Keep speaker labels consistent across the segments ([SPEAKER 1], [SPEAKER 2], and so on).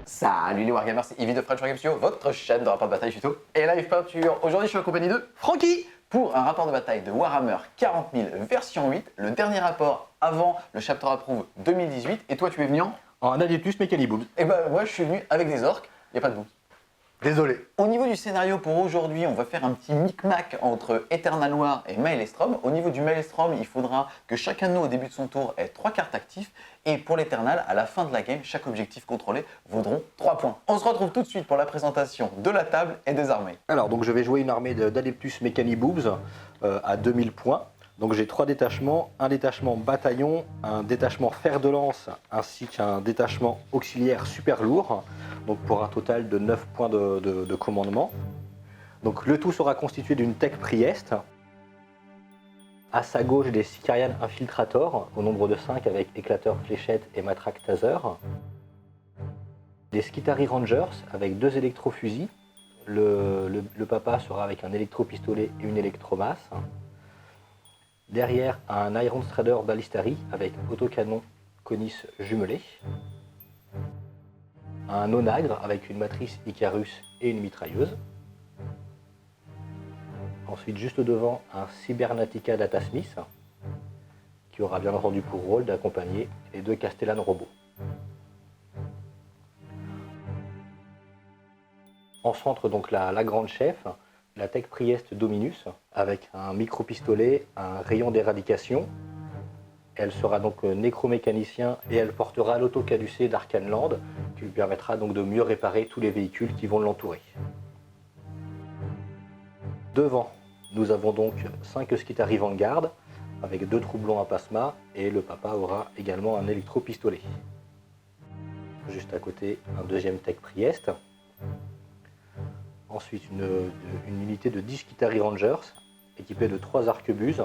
[SPEAKER 1] Salut les Wargamers, c'est Yves de French Wargame Studio, votre chaîne de rapport de bataille tuto et live peinture. Aujourd'hui je suis en compagnie de Francky pour un rapport de bataille de Warhammer 40 000 version 8, le dernier rapport avant le Chapter Approve 2018. Et toi tu es venu
[SPEAKER 2] en Adeptus Mechanicboobs.
[SPEAKER 1] Et bah moi je suis venu avec des orques, il n'y a pas de boobs.
[SPEAKER 2] Désolé.
[SPEAKER 1] Au niveau du scénario pour aujourd'hui, on va faire un petit micmac entre Eternal War et Maelstrom. Au niveau du Maelstrom, il faudra que chacun de nous au début de son tour ait 3 cartes actives. Et pour l'Eternal, à la fin de la game, chaque objectif contrôlé vaudront 3 points. On se retrouve tout de suite pour la présentation de la table et des armées.
[SPEAKER 2] Alors donc je vais jouer une armée d'Adeptus Mechanicboobs à 2000 points. Donc j'ai 3 détachements, un détachement bataillon, un détachement fer de lance ainsi qu'un détachement auxiliaire super lourd. Donc pour un total de 9 points de commandement. Donc le tout sera constitué d'une Tech Priest. À sa gauche des Sicarian Infiltrator au nombre de 5 avec éclateur, fléchette et matraque taser. Des Skitari Rangers avec 2 électrofusils. Le papa sera avec un électropistolet et une électromasse. Derrière, un Iron Strider Ballistari avec autocanon Conis jumelé. Un Onagre avec une matrice Icarus et une mitrailleuse. Ensuite, juste devant, un Cybernatica Datasmith qui aura bien entendu pour rôle d'accompagner les 2 Castellan robots. En centre, donc la grande chef, la Tech Priest Dominus, avec un micro-pistolet, un rayon d'éradication. Elle sera donc nécromécanicien et elle portera l'autocaducée d'Arcane Land, qui lui permettra donc de mieux réparer tous les véhicules qui vont l'entourer. Devant, nous avons donc 5 Skitari Vanguard, avec 2 troublons à Pasma, et le papa aura également un électro-pistolet. Juste à côté, un deuxième Tech Priest. Ensuite, une unité de 10 Skitari Rangers, équipée de 3 arquebuses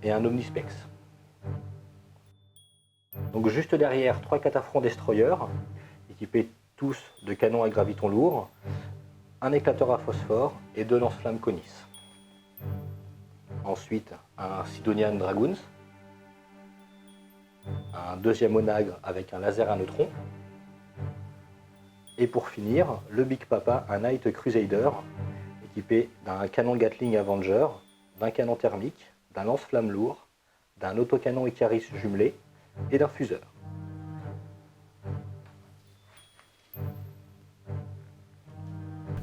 [SPEAKER 2] et un Omnispex. Donc juste derrière, 3 cataphrons destroyers, équipés tous de canons à graviton lourd, un éclateur à phosphore et 2 lance-flammes Conis. Ensuite, un Sidonian Dragoons, un deuxième Onagre avec un laser à neutrons. Et pour finir, le Big Papa, un Night Crusader, équipé d'un canon Gatling Avenger, d'un canon thermique, d'un lance-flamme lourd, d'un autocanon Icarus jumelé et d'un fuseur.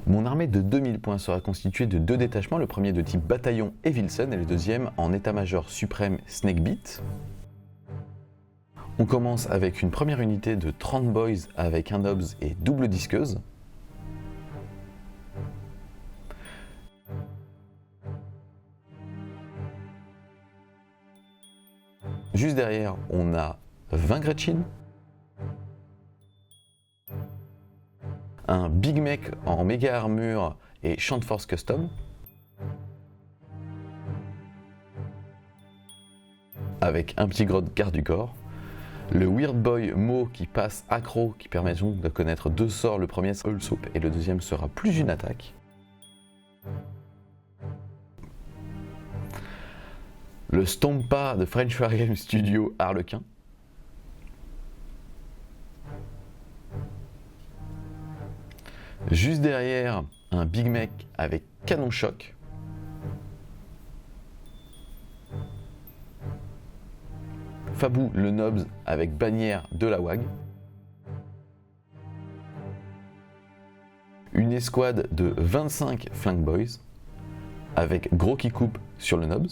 [SPEAKER 3] Mon armée de 2000 points sera constituée de 2 détachements, le premier de type bataillon et Wilson et le deuxième en état-major suprême Snakebeat. On commence avec une première unité de 30 boys avec un obs et double disqueuse. Juste derrière, on a 20 Gretchen, un Big Mech en méga armure et Champ de Force Custom, avec un petit grotte garde du corps, le Weird Boy Mo qui passe accro, qui permet donc de connaître 2 sorts, le premier sera All Soap et le deuxième sera plus une attaque. Le Stompa de French Wargame Studio Harlequin. Juste derrière, un Big Mech avec canon choc. Fabou le Nobs avec bannière de la WAG. Une escouade de 25 Flank Boys avec gros qui coupe sur le Nobs.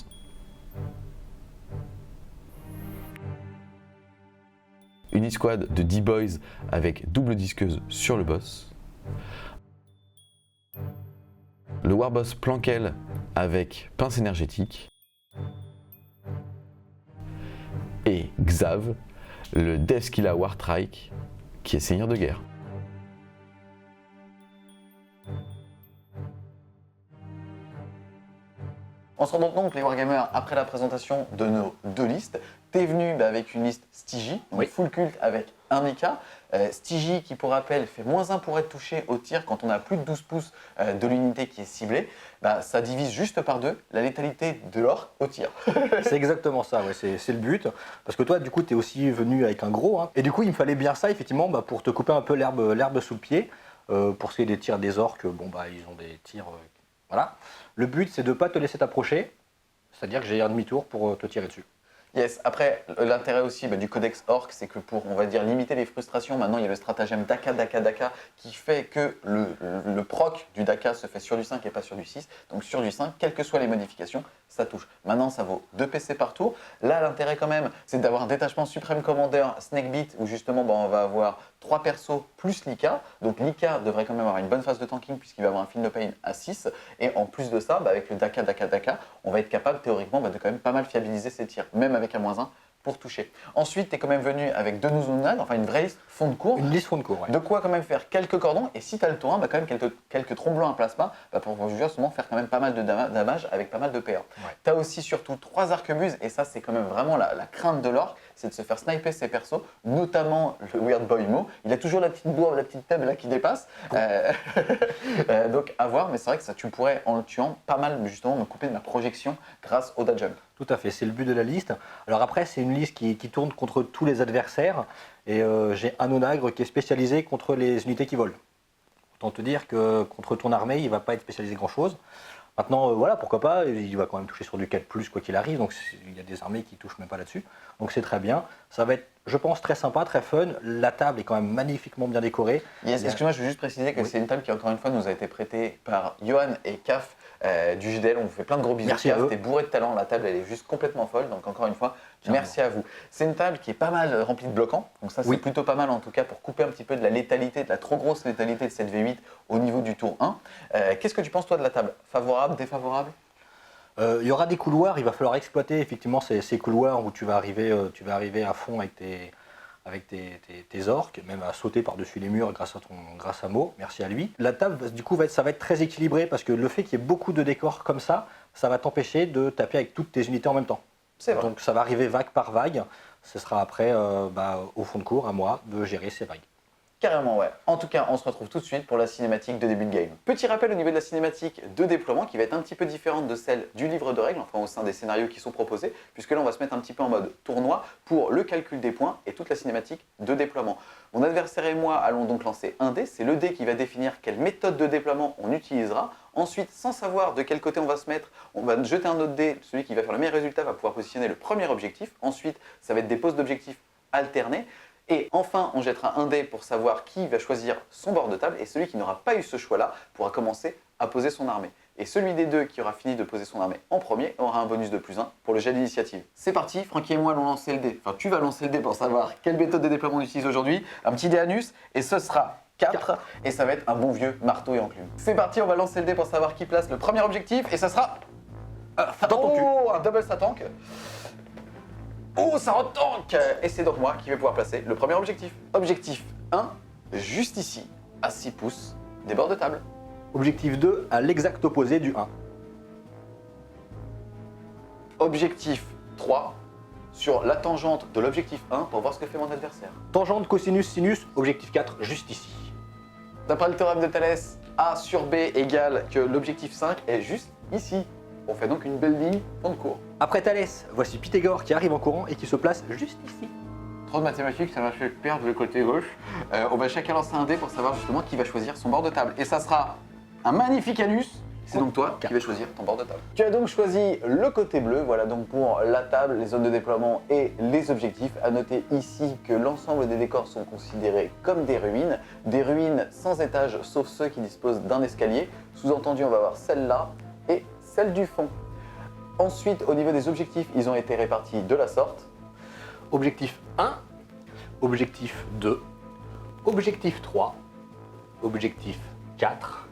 [SPEAKER 3] Une escouade de 10 Boys avec double disqueuse sur le boss. Le Warboss Plankel avec pince énergétique. Et Xav, le Devskilla Wartrike, qui est seigneur de guerre.
[SPEAKER 1] On se rend donc, les Wargamers, après la présentation de nos deux listes. T'es venu avec une liste Stygie, donc
[SPEAKER 2] Oui.
[SPEAKER 1] full culte avec un Nika. Stygie qui, pour rappel, fait -1 pour être touché au tir quand on a plus de 12 pouces de l'unité qui est ciblée. Ça divise juste par 2 la létalité de l'orc au tir.
[SPEAKER 2] C'est exactement ça, ouais, c'est le but. Parce que toi, du coup, tu es aussi venu avec un gros. Hein. Et du coup, il me fallait bien ça, effectivement, pour te couper un peu l'herbe sous le pied. Pour ce qui est des tirs des orques, ils ont des tirs. Voilà. Le but, c'est de ne pas te laisser t'approcher. C'est-à-dire que j'ai un demi-tour pour te tirer dessus.
[SPEAKER 1] Yes, après, l'intérêt aussi du codex orc, c'est que pour, on va dire, limiter les frustrations, maintenant il y a le stratagème Daka, Daka, Daka, qui fait que le proc du Daka se fait sur du 5 et pas sur du 6. Donc sur du 5, quelles que soient les modifications, ça touche. Maintenant, ça vaut 2 PC par tour. Là, l'intérêt quand même, c'est d'avoir un détachement Supreme Commander Snakebeat, où justement, on va avoir 3 persos plus Lika. Donc Lika devrait quand même avoir une bonne phase de tanking, puisqu'il va avoir un Feel No Pain à 6. Et en plus de ça, avec le Daka, Daka, Daka, on va être capable, théoriquement, de quand même pas mal fiabiliser ses tirs, même avec un -1 pour toucher. Ensuite, tu es quand même venu avec 2 Nuzunad, enfin une vraie liste fond de cours.
[SPEAKER 2] Une liste fond de cours, ouais.
[SPEAKER 1] De quoi quand même faire quelques cordons, et si tu as le tour 1, quand même quelques tromblons à plasma, pour justement faire quand même pas mal de damage avec pas mal de PA.
[SPEAKER 2] Ouais.
[SPEAKER 1] Tu as aussi surtout 3 arquebuses, et ça c'est quand même vraiment la crainte de l'orc, c'est de se faire sniper ses persos, notamment le Weird Boy Mo. Il a toujours la petite bourre, la petite table là qui dépasse. Donc à voir, mais c'est vrai que ça, tu pourrais en le tuant pas mal justement me couper de ma projection grâce au dodge jump.
[SPEAKER 2] Tout à fait, c'est le but de la liste. Alors après, c'est une liste qui tourne contre tous les adversaires. Et j'ai un onagre qui est spécialisé contre les unités qui volent. Autant te dire que contre ton armée, il ne va pas être spécialisé grand-chose. Maintenant, voilà, pourquoi pas, il va quand même toucher sur du 4+, quoi qu'il arrive. Donc il y a des armées qui ne touchent même pas là-dessus. Donc c'est très bien. Ça va être, je pense, très sympa, très fun. La table est quand même magnifiquement bien décorée.
[SPEAKER 1] Yes, excuse-moi, je veux juste préciser que c'est une table qui, encore une fois, nous a été prêtée par Johan et Kaf du JDL. On vous fait plein de gros bisous.
[SPEAKER 2] Merci à eux.
[SPEAKER 1] T'es bourré de talent, la table elle est juste complètement folle. Donc encore une fois, merci à vous. C'est une table qui est pas mal remplie de bloquants. Donc ça c'est plutôt pas mal en tout cas pour couper un petit peu de la létalité, de la trop grosse létalité de cette V8 au niveau du tour 1. Qu'est-ce que tu penses toi de la table? Favorable, défavorable?
[SPEAKER 2] Il y aura des couloirs, il va falloir exploiter effectivement ces couloirs où tu vas arriver à fond avec tes orques, même à sauter par-dessus les murs grâce à Mo, merci à lui. La table, du coup, ça va être très équilibré parce que le fait qu'il y ait beaucoup de décors comme ça va t'empêcher de taper avec toutes tes unités en même temps.
[SPEAKER 1] C'est vrai.
[SPEAKER 2] Donc ça va arriver vague par vague. Ce sera après, au fond de cours, à moi de gérer ces vagues.
[SPEAKER 1] Carrément, ouais. En tout cas, on se retrouve tout de suite pour la cinématique de début de game. Petit rappel au niveau de la cinématique de déploiement qui va être un petit peu différente de celle du livre de règles, enfin au sein des scénarios qui sont proposés, puisque là on va se mettre un petit peu en mode tournoi pour le calcul des points et toute la cinématique de déploiement. Mon adversaire et moi allons donc lancer un dé, c'est le dé qui va définir quelle méthode de déploiement on utilisera. Ensuite, sans savoir de quel côté on va se mettre, on va jeter un autre dé, celui qui va faire le meilleur résultat va pouvoir positionner le premier objectif. Ensuite, ça va être des poses d'objectifs alternés. Et enfin, on jettera un dé pour savoir qui va choisir son bord de table et celui qui n'aura pas eu ce choix-là pourra commencer à poser son armée. Et celui des deux qui aura fini de poser son armée en premier aura un bonus de +1 pour le jet d'initiative. C'est parti, Francky et moi allons lancer le dé. Enfin, tu vas lancer le dé pour savoir quelle méthode de déploiement on utilise aujourd'hui. Un petit dé anus et ce sera 4 et ça va être un bon vieux marteau et enclume. C'est parti, on va lancer le dé pour savoir qui place le premier objectif et ça sera...
[SPEAKER 2] Dans ton cul.
[SPEAKER 1] Un double satank. Oh, ça retanque! Et c'est donc moi qui vais pouvoir placer le premier objectif. Objectif 1, juste ici, à 6 pouces des bords de table.
[SPEAKER 2] Objectif 2, à l'exact opposé du 1.
[SPEAKER 1] Objectif 3, sur la tangente de l'objectif 1 pour voir ce que fait mon adversaire.
[SPEAKER 2] Tangente, cosinus, sinus, objectif 4, juste ici.
[SPEAKER 1] D'après le théorème de Thalès, A sur B égale que l'objectif 5 est juste ici. On fait donc une belle ligne fond de cours.
[SPEAKER 2] Après Thalès, voici Pythagore qui arrive en courant et qui se place juste ici.
[SPEAKER 1] Trop de mathématiques, ça m'a fait perdre le côté gauche. On va chacun lancer un dé pour savoir justement qui va choisir son bord de table. Et ça sera un magnifique anus. C'est donc toi qui vas choisir ton bord de table. Tu as donc choisi le côté bleu, voilà donc pour la table, les zones de déploiement et les objectifs. À noter ici que l'ensemble des décors sont considérés comme des ruines sans étage sauf ceux qui disposent d'un escalier. Sous-entendu, on va avoir celle-là et celle du fond. Ensuite, au niveau des objectifs, ils ont été répartis de la sorte.
[SPEAKER 2] Objectif 1, objectif 2, objectif 3, objectif 4,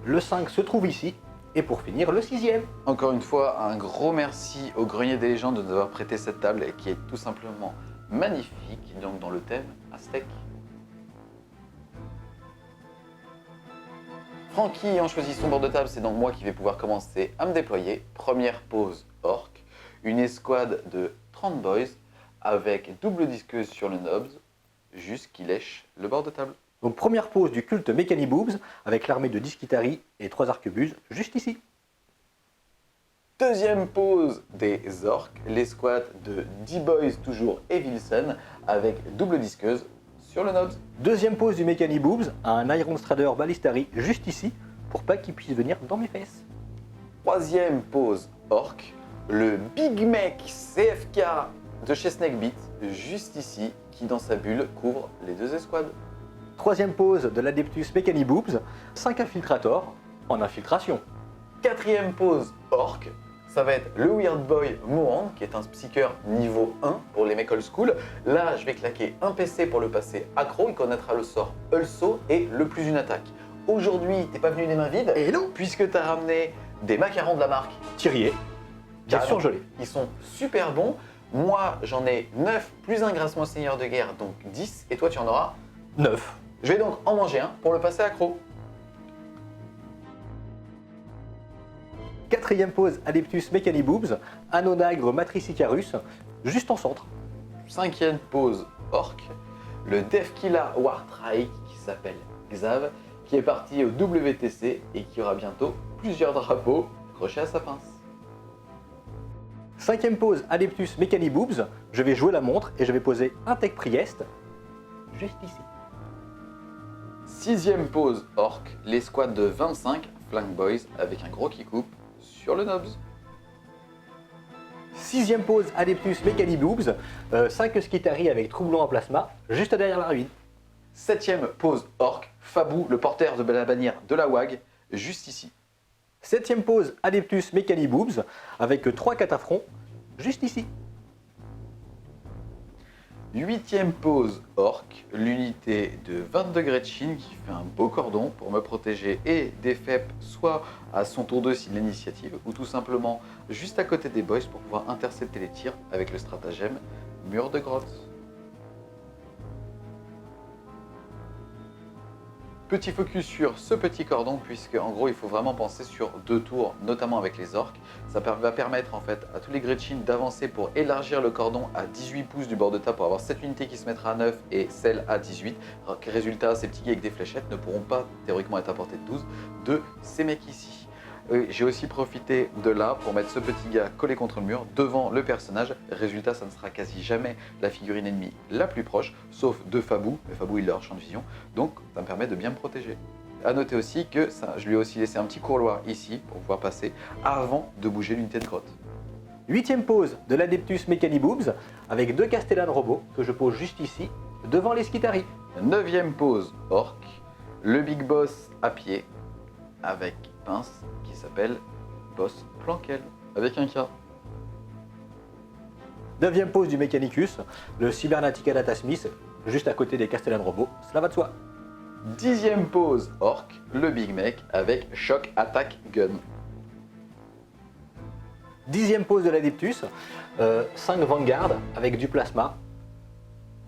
[SPEAKER 2] le 5 se trouve ici, et pour finir, le 6e.
[SPEAKER 1] Encore une fois, un gros merci au Grenier des légendes de nous avoir prêté cette table et qui est tout simplement magnifique, donc dans le thème Aztèque. Francky ayant choisi son bord de table, c'est donc moi qui vais pouvoir commencer à me déployer. Première pose orc, une escouade de 30 boys avec double disqueuse sur le nobs, juste qui lèche le bord de table.
[SPEAKER 2] Donc première pose du culte Mechaniboobs avec l'armée de Disquitari et 3 arquebuses juste ici.
[SPEAKER 1] Deuxième pose des orcs, l'escouade de 10 boys toujours Evilson avec double disqueuse sur le nobs.
[SPEAKER 2] Deuxième pose du Mechaniboobs, un Iron Strider Ballistari juste ici pour pas qu'il puisse venir dans mes fesses.
[SPEAKER 1] Troisième pose orc, le Big Mech CFK de chez Snakebit, juste ici, qui dans sa bulle couvre les deux escouades.
[SPEAKER 2] Troisième pose de l'Adeptus Mechaniboobs, 5 infiltrators en infiltration.
[SPEAKER 1] Quatrième pose orc, ça va être le Weird Boy Mohan, qui est un psyker niveau 1 pour les mecs old school. Là, je vais claquer un PC pour le passer accro, il connaîtra le sort Also et le plus une attaque. Aujourd'hui, t'es pas venu les mains vides,
[SPEAKER 2] Et non,
[SPEAKER 1] puisque t'as ramené des macarons de la marque.
[SPEAKER 2] Thierry, bien
[SPEAKER 1] Carrément.
[SPEAKER 2] surgelé.
[SPEAKER 1] Ils sont super bons. Moi, j'en ai 9 plus un grassement seigneur de guerre, donc 10, et toi, tu en auras
[SPEAKER 2] 9.
[SPEAKER 1] Je vais donc en manger un pour le passer accro.
[SPEAKER 2] Quatrième pose Adeptus Mechaniboobs, un onagre Matrice Icarus, juste en centre.
[SPEAKER 1] Cinquième pose orc, le Devkilla Wartrike qui s'appelle Xav, qui est parti au WTC et qui aura bientôt plusieurs drapeaux accrochés à sa pince.
[SPEAKER 2] Cinquième pose Adeptus Mechaniboobs, je vais jouer la montre et je vais poser un Tech Priest juste ici.
[SPEAKER 1] Sixième pose orc, l'escouade de 25 Flank Boys avec un gros qui coupe sur le nobs.
[SPEAKER 2] Sixième pose Adeptus Mechaniboobs, 5 Skitari avec troublant en plasma, juste derrière la ruine.
[SPEAKER 1] Septième pose orc, Fabou, le porteur de la bannière de la WAG, juste ici.
[SPEAKER 2] Septième pose Adeptus Mechaniboobs, avec 3 cataphrons, juste ici.
[SPEAKER 1] Huitième pose orc, l'unité de 22 Gretchen qui fait un beau cordon pour me protéger et des FEP, soit à son tour 2 s'il l'initiative, ou tout simplement juste à côté des boys pour pouvoir intercepter les tirs avec le stratagème mur de grotte. Petit focus sur ce petit cordon puisque en gros il faut vraiment penser sur 2 tours, notamment avec les orques. Ça va permettre en fait à tous les Gretchen d'avancer pour élargir le cordon à 18 pouces du bord de table pour avoir cette unité qui se mettra à 9 et celle à 18. Alors, résultat, ces petits gars avec des fléchettes ne pourront pas théoriquement être à portée de 12 de ces mecs ici. J'ai aussi profité de là pour mettre ce petit gars collé contre le mur devant le personnage. Résultat, ça ne sera quasi jamais la figurine ennemie la plus proche, sauf de Fabou. Mais Fabou, il a leur champ de vision, donc ça me permet de bien me protéger. A noter aussi que je lui ai aussi laissé un petit couloir ici pour pouvoir passer avant de bouger l'unité de grotte.
[SPEAKER 2] Huitième pose de l'Adeptus Mechaniboobs, avec 2 Castellan robots que je pose juste ici, devant les Skitari.
[SPEAKER 1] Neuvième pose orc, le big boss à pied avec pince qui s'appelle Boss Plankel avec un K.
[SPEAKER 2] Neuvième pose du Mechanicus, le Cybernatica Data Smith, juste à côté des Castellan robots, cela va de soi.
[SPEAKER 1] Dixième pose orc, le big mech avec Shock Attack Gun.
[SPEAKER 2] Dixième pose de l'Adeptus, 5 Vanguard avec du plasma.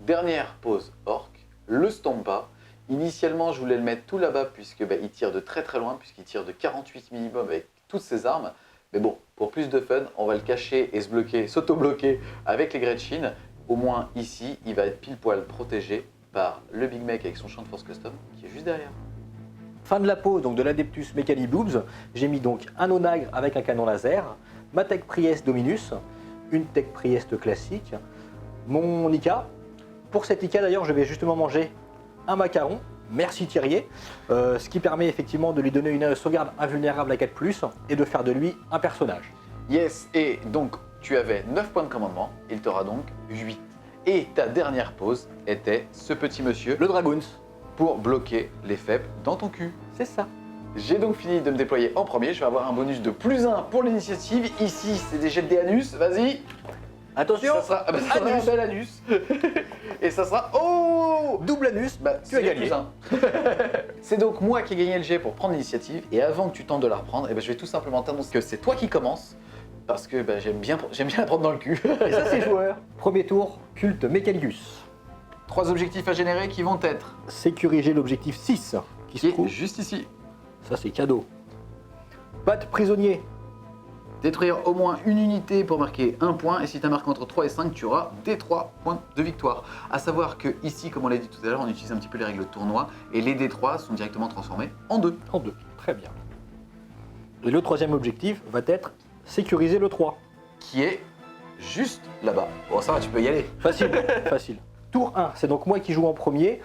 [SPEAKER 1] Dernière pose orc, le Stompa. Initialement, je voulais le mettre tout là-bas puisque il tire de très très loin, puisqu'il tire de 48 minimum avec toutes ses armes. Mais bon, pour plus de fun, on va le cacher et se bloquer, s'auto-bloquer avec les Gretchen. Au moins ici, il va être pile poil protégé par le Big Mech avec son champ de force custom qui est juste derrière.
[SPEAKER 2] Fin de la pose donc de l'Adeptus Mechaniboobs, j'ai mis donc un onagre avec un canon laser, ma Tech Priest Dominus, une Tech Priest classique, mon Ika. Pour cet Ika d'ailleurs, je vais justement manger un macaron, merci Thierry, ce qui permet effectivement de lui donner une sauvegarde invulnérable à 4+, et de faire de lui un personnage.
[SPEAKER 1] Yes, et donc tu avais 9 points de commandement, il t'aura donc 8. Et ta dernière pose était ce petit monsieur
[SPEAKER 2] Le Dragoons,
[SPEAKER 1] pour bloquer les FEP dans ton cul.
[SPEAKER 2] c'est ça.
[SPEAKER 1] J'ai donc fini de me déployer en premier, je vais avoir un bonus de +1 pour l'initiative. Ici, c'est des jets de dés anus, vas-y.
[SPEAKER 2] Attention,
[SPEAKER 1] Ça sera, ça sera un bel anus. Et ça sera... Oh,
[SPEAKER 2] double anus,
[SPEAKER 1] bah,
[SPEAKER 2] tu as gagné.
[SPEAKER 1] C'est donc moi qui ai gagné le jet pour prendre l'initiative. Et avant que tu tentes de la reprendre, je vais tout simplement t'annoncer que c'est toi qui commences. Parce que j'aime bien la prendre dans le cul.
[SPEAKER 2] Et ça c'est joueur. Premier tour, culte Mechanicus.
[SPEAKER 1] 3 objectifs à générer qui vont être...
[SPEAKER 2] Sécuriser l'objectif 6, qui se
[SPEAKER 1] Qui est
[SPEAKER 2] trouve
[SPEAKER 1] juste ici.
[SPEAKER 2] Ça, c'est cadeau. Bat prisonnier.
[SPEAKER 1] Détruire au moins une unité pour marquer un point, et si tu as marqué entre 3 et 5, tu auras des 3 points de victoire. A savoir que ici, comme on l'a dit tout à l'heure, on utilise un petit peu les règles de tournoi, et les D3 sont directement transformés en 2.
[SPEAKER 2] En 2. Très bien. Et le troisième objectif va être sécuriser le 3.
[SPEAKER 1] Qui est juste là-bas. Bon, ça va, tu peux y aller.
[SPEAKER 2] Facile, facile. Tour 1, c'est donc moi qui joue en premier.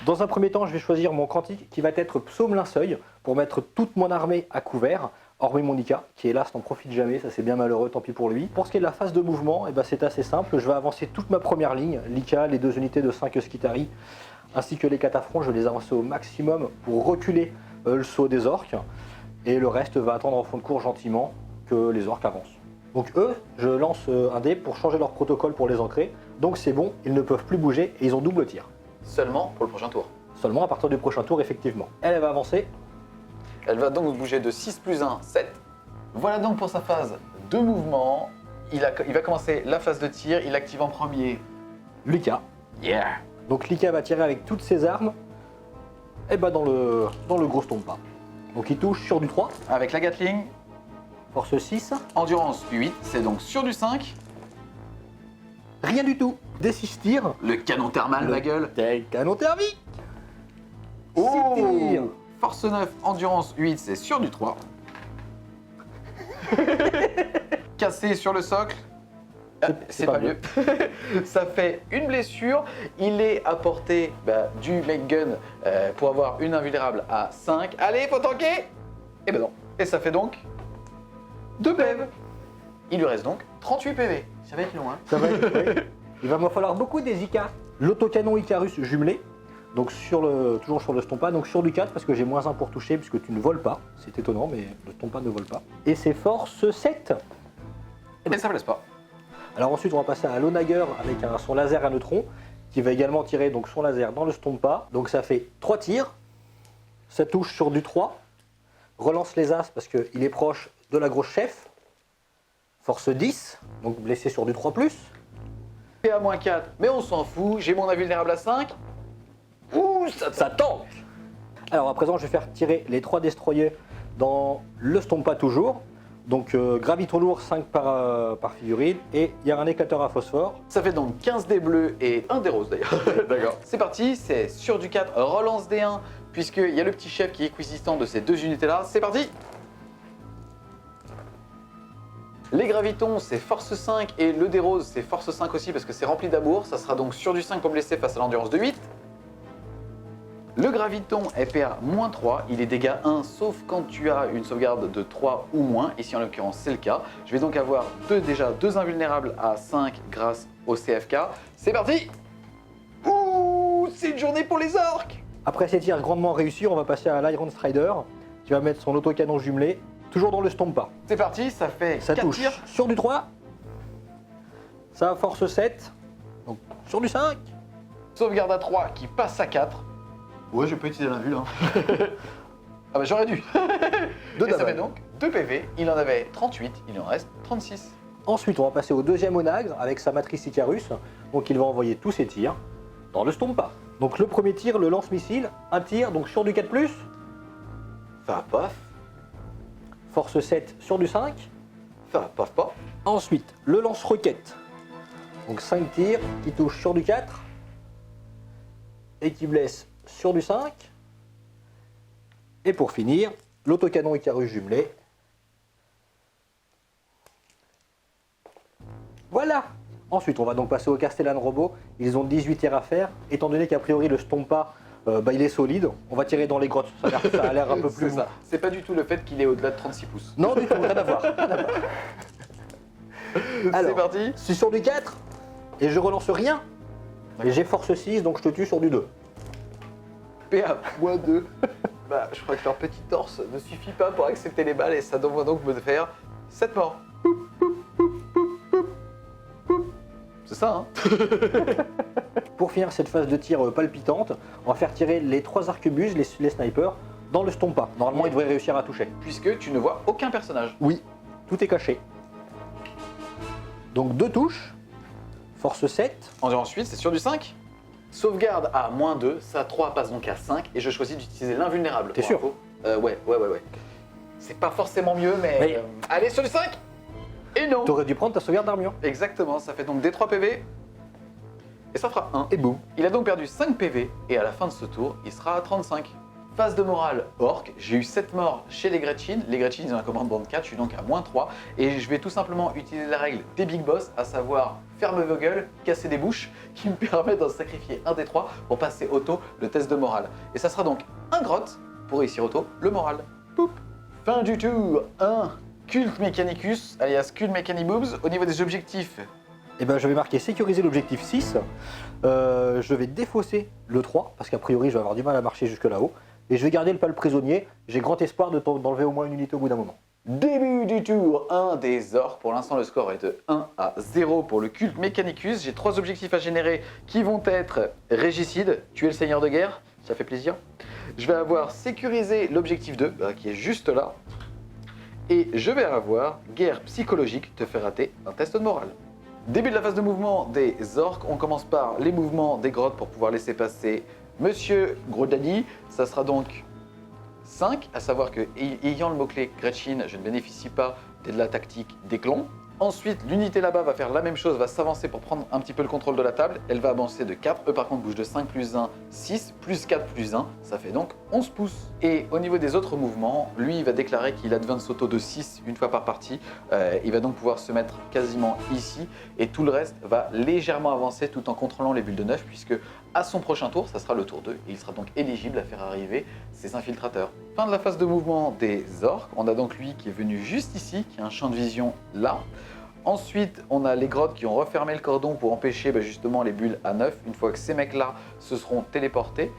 [SPEAKER 2] Dans un premier temps, je vais choisir mon cantique qui va être Psaume Linceuil pour mettre toute mon armée à couvert, hormis mon Ika, qui hélas n'en profite jamais, ça c'est bien malheureux, tant pis pour lui. Pour ce qui est de la phase de mouvement, eh ben, c'est assez simple, je vais avancer toute ma première ligne, l'Ika, les 2 unités de 5 Skitari, ainsi que les cataphrons, je vais les avancer au maximum pour reculer le saut des orques, et le reste va attendre en fond de cours gentiment que les orques avancent. Donc eux, je lance un dé pour changer leur protocole pour les ancrer, donc c'est bon, ils ne peuvent plus bouger et ils ont double tir.
[SPEAKER 1] Seulement pour le prochain tour.
[SPEAKER 2] Seulement à partir du prochain tour, effectivement. Elle va avancer.
[SPEAKER 1] Elle va donc bouger de 6 plus 1, 7. Voilà donc pour sa phase de mouvement. Il va commencer la phase de tir, il active en premier.
[SPEAKER 2] Lika.
[SPEAKER 1] Yeah.
[SPEAKER 2] Donc Lika va tirer avec toutes ses armes et bah dans le gros stompa. Donc il touche sur du 3,
[SPEAKER 1] Avec la Gatling,
[SPEAKER 2] force 6,
[SPEAKER 1] endurance 8, c'est donc sur du 5.
[SPEAKER 2] rien du tout. Des 6 tirs,
[SPEAKER 1] Le canon thermal, ma gueule.
[SPEAKER 2] tel canon thermique.
[SPEAKER 1] Oh.
[SPEAKER 2] 6 tirs.
[SPEAKER 1] Force 9, endurance 8, c'est sur du 3. Cassé sur le socle. Ah, c'est pas mieux. Ça fait une blessure. Il est à portée du leg gun pour avoir une invulnérable à 5. Allez, faut tanker. Et ben non. Et ça fait donc 2 PV. Il lui reste donc 38 PV. Ça va être long, hein.
[SPEAKER 2] Ça va être, oui. Il va me falloir beaucoup des Ika. L'autocanon Icarus jumelé, donc toujours sur le stompa, donc sur du 4 parce que j'ai moins 1 pour toucher puisque tu ne voles pas. C'est étonnant, mais le stompa ne vole pas. Et c'est force 7.
[SPEAKER 1] Et ça me laisse pas.
[SPEAKER 2] Alors ensuite, on va passer à l'Onager avec son laser à neutrons qui va également tirer donc son laser dans le stompa. Donc ça fait 3 tirs. Ça touche sur du 3. Relance les as parce qu'il est proche de la grosse chef. Force 10, donc blessé sur du 3+.
[SPEAKER 1] Et à moins 4, mais on s'en fout. J'ai mon invulnérable à 5. Ouh, ça
[SPEAKER 2] tente. Alors à présent, je vais faire tirer les 3 destroyers dans le stompa toujours. Donc graviton lourd 5 par figurine et il y a un éclateur à phosphore.
[SPEAKER 1] Ça fait donc 15 dés bleus et 1 dés roses d'ailleurs. D'accord. C'est parti, c'est sur du 4, relance des 1, puisqu'il y a le petit chef qui est équidistant de ces 2 unités-là. C'est parti. Les gravitons, c'est force 5 et le dé rose, c'est force 5 aussi parce que c'est rempli d'amour. Ça sera donc sur du 5 pour blesser face à l'endurance de 8. Le graviton perd moins 3, il est dégâts 1 sauf quand tu as une sauvegarde de 3 ou moins, ici en l'occurrence c'est le cas. Je vais donc avoir déjà 2 invulnérables à 5 grâce au CFK. C'est parti. Ouh, c'est une journée pour les orques.
[SPEAKER 2] Après ces tirs grandement réussis, on va passer à l'Iron Strider qui va mettre son autocanon jumelé, toujours dans le stompa.
[SPEAKER 1] C'est parti, ça fait
[SPEAKER 2] Ça
[SPEAKER 1] 4
[SPEAKER 2] touche
[SPEAKER 1] tirs.
[SPEAKER 2] sur du 3. Ça a force 7, donc sur du 5.
[SPEAKER 1] Sauvegarde à 3 qui passe à 4. Ouais, je peux utiliser l'invul. Hein. Ah bah j'aurais dû. Et ça fait donc 2 PV, il en avait 38, il en reste 36.
[SPEAKER 2] Ensuite, on va passer au deuxième onagre avec sa matrice Icarus. Donc il va envoyer tous ses tirs dans le stompa. Donc le premier tir, le lance-missile, un tir donc sur du 4+.
[SPEAKER 1] Ça paf,
[SPEAKER 2] Force 7 sur du 5.
[SPEAKER 1] ça paf pas.
[SPEAKER 2] Ensuite, le lance-roquette. Donc 5 tirs qui touchent sur du 4 et qui blessent sur du 5. Et pour finir, l'autocanon Icarus jumelé. Voilà. Ensuite, on va donc passer au Castellan Robot. Ils ont 18 tirs à faire. Étant donné qu'a priori le stompa, il est solide, on va tirer dans les grottes. Ça a l'air un peu plus...
[SPEAKER 1] C'est ça. C'est pas du tout le fait qu'il est au-delà de 36 pouces.
[SPEAKER 2] Non, du tout, rien à voir.
[SPEAKER 1] C'est
[SPEAKER 2] Alors,
[SPEAKER 1] parti.
[SPEAKER 2] c'est sur du 4 et je relance rien. Et j'ai force 6, donc je te tue sur du 2.
[SPEAKER 1] PA, moi 2. Bah, je crois que leur petit torse ne suffit pas pour accepter les balles et ça doit donc me faire 7 morts. C'est ça, hein.
[SPEAKER 2] Pour finir cette phase de tir palpitante, on va faire tirer les 3 arquebuses, les snipers, dans le stompa. Normalement, ils devraient réussir à toucher.
[SPEAKER 1] Puisque tu ne vois aucun personnage.
[SPEAKER 2] Oui, tout est caché. Donc 2 touches, force 7.
[SPEAKER 1] Ensuite, c'est sur du 5. Sauvegarde à moins 2, ça 3 passe donc à 5 et je choisis d'utiliser l'invulnérable.
[SPEAKER 2] T'es
[SPEAKER 1] Pour
[SPEAKER 2] sûr
[SPEAKER 1] info. Ouais. C'est pas forcément mieux, mais... allez, sur du 5. Et non.
[SPEAKER 2] T'aurais dû prendre ta sauvegarde d'armure.
[SPEAKER 1] Exactement, ça fait donc des 3 PV. Et ça fera 1.
[SPEAKER 2] Et boum.
[SPEAKER 1] Il a donc perdu 5 PV, et à la fin de ce tour, il sera à 35. Phase de morale orc, j'ai eu 7 morts chez les Gretchen. Les Gretchen, ils ont un command band 4, je suis donc à -3. Et je vais tout simplement utiliser la règle des big boss, à savoir ferme vos gueules, casser des bouches, qui me permet d'en sacrifier un des 3 pour passer auto le test de morale. Et ça sera donc un grotte pour réussir auto le moral. Poup. Fin du tour, 1 Cult Mechanicus, alias Cult Mechaniboobs. Au niveau des objectifs,
[SPEAKER 2] Et ben je vais marquer sécuriser l'objectif 6. Je vais défausser le 3, parce qu'a priori je vais avoir du mal à marcher jusque là-haut. Et je vais garder le pal prisonnier. J'ai grand espoir d'enlever au moins une unité au bout d'un moment.
[SPEAKER 1] début du tour 1 des orques. Pour l'instant, le score est de 1 à 0 pour le culte Mechanicus. J'ai 3 objectifs à générer qui vont être régicide, tuer le seigneur de guerre, ça fait plaisir. Je vais avoir sécurisé l'objectif 2, qui est juste là. Et je vais avoir guerre psychologique, te fait rater un test de morale. Début de la phase de mouvement des orques. On commence par les mouvements des grottes pour pouvoir laisser passer Monsieur Gros Daddy. Ça sera donc 5, à savoir que, ayant le mot-clé Gretchen, je ne bénéficie pas de la tactique des clones. Ensuite, l'unité là-bas va faire la même chose, va s'avancer pour prendre un petit peu le contrôle de la table. Elle va avancer de 4, eux par contre bougent de 5 plus 1, 6, plus 4 plus 1, ça fait donc 11 pouces. Et au niveau des autres mouvements, lui il va déclarer qu'il advance auto de 6 une fois par partie. Il va donc pouvoir se mettre quasiment ici, et tout le reste va légèrement avancer tout en contrôlant les bulles de 9, puisque à son prochain tour, ça sera le tour 2, et il sera donc éligible à faire arriver ses infiltrateurs. Fin de la phase de mouvement des orques, on a donc lui qui est venu juste ici, qui a un champ de vision là. Ensuite, on a les grottes qui ont refermé le cordon pour empêcher justement les bulles à 9, une fois que ces mecs-là se seront téléportés.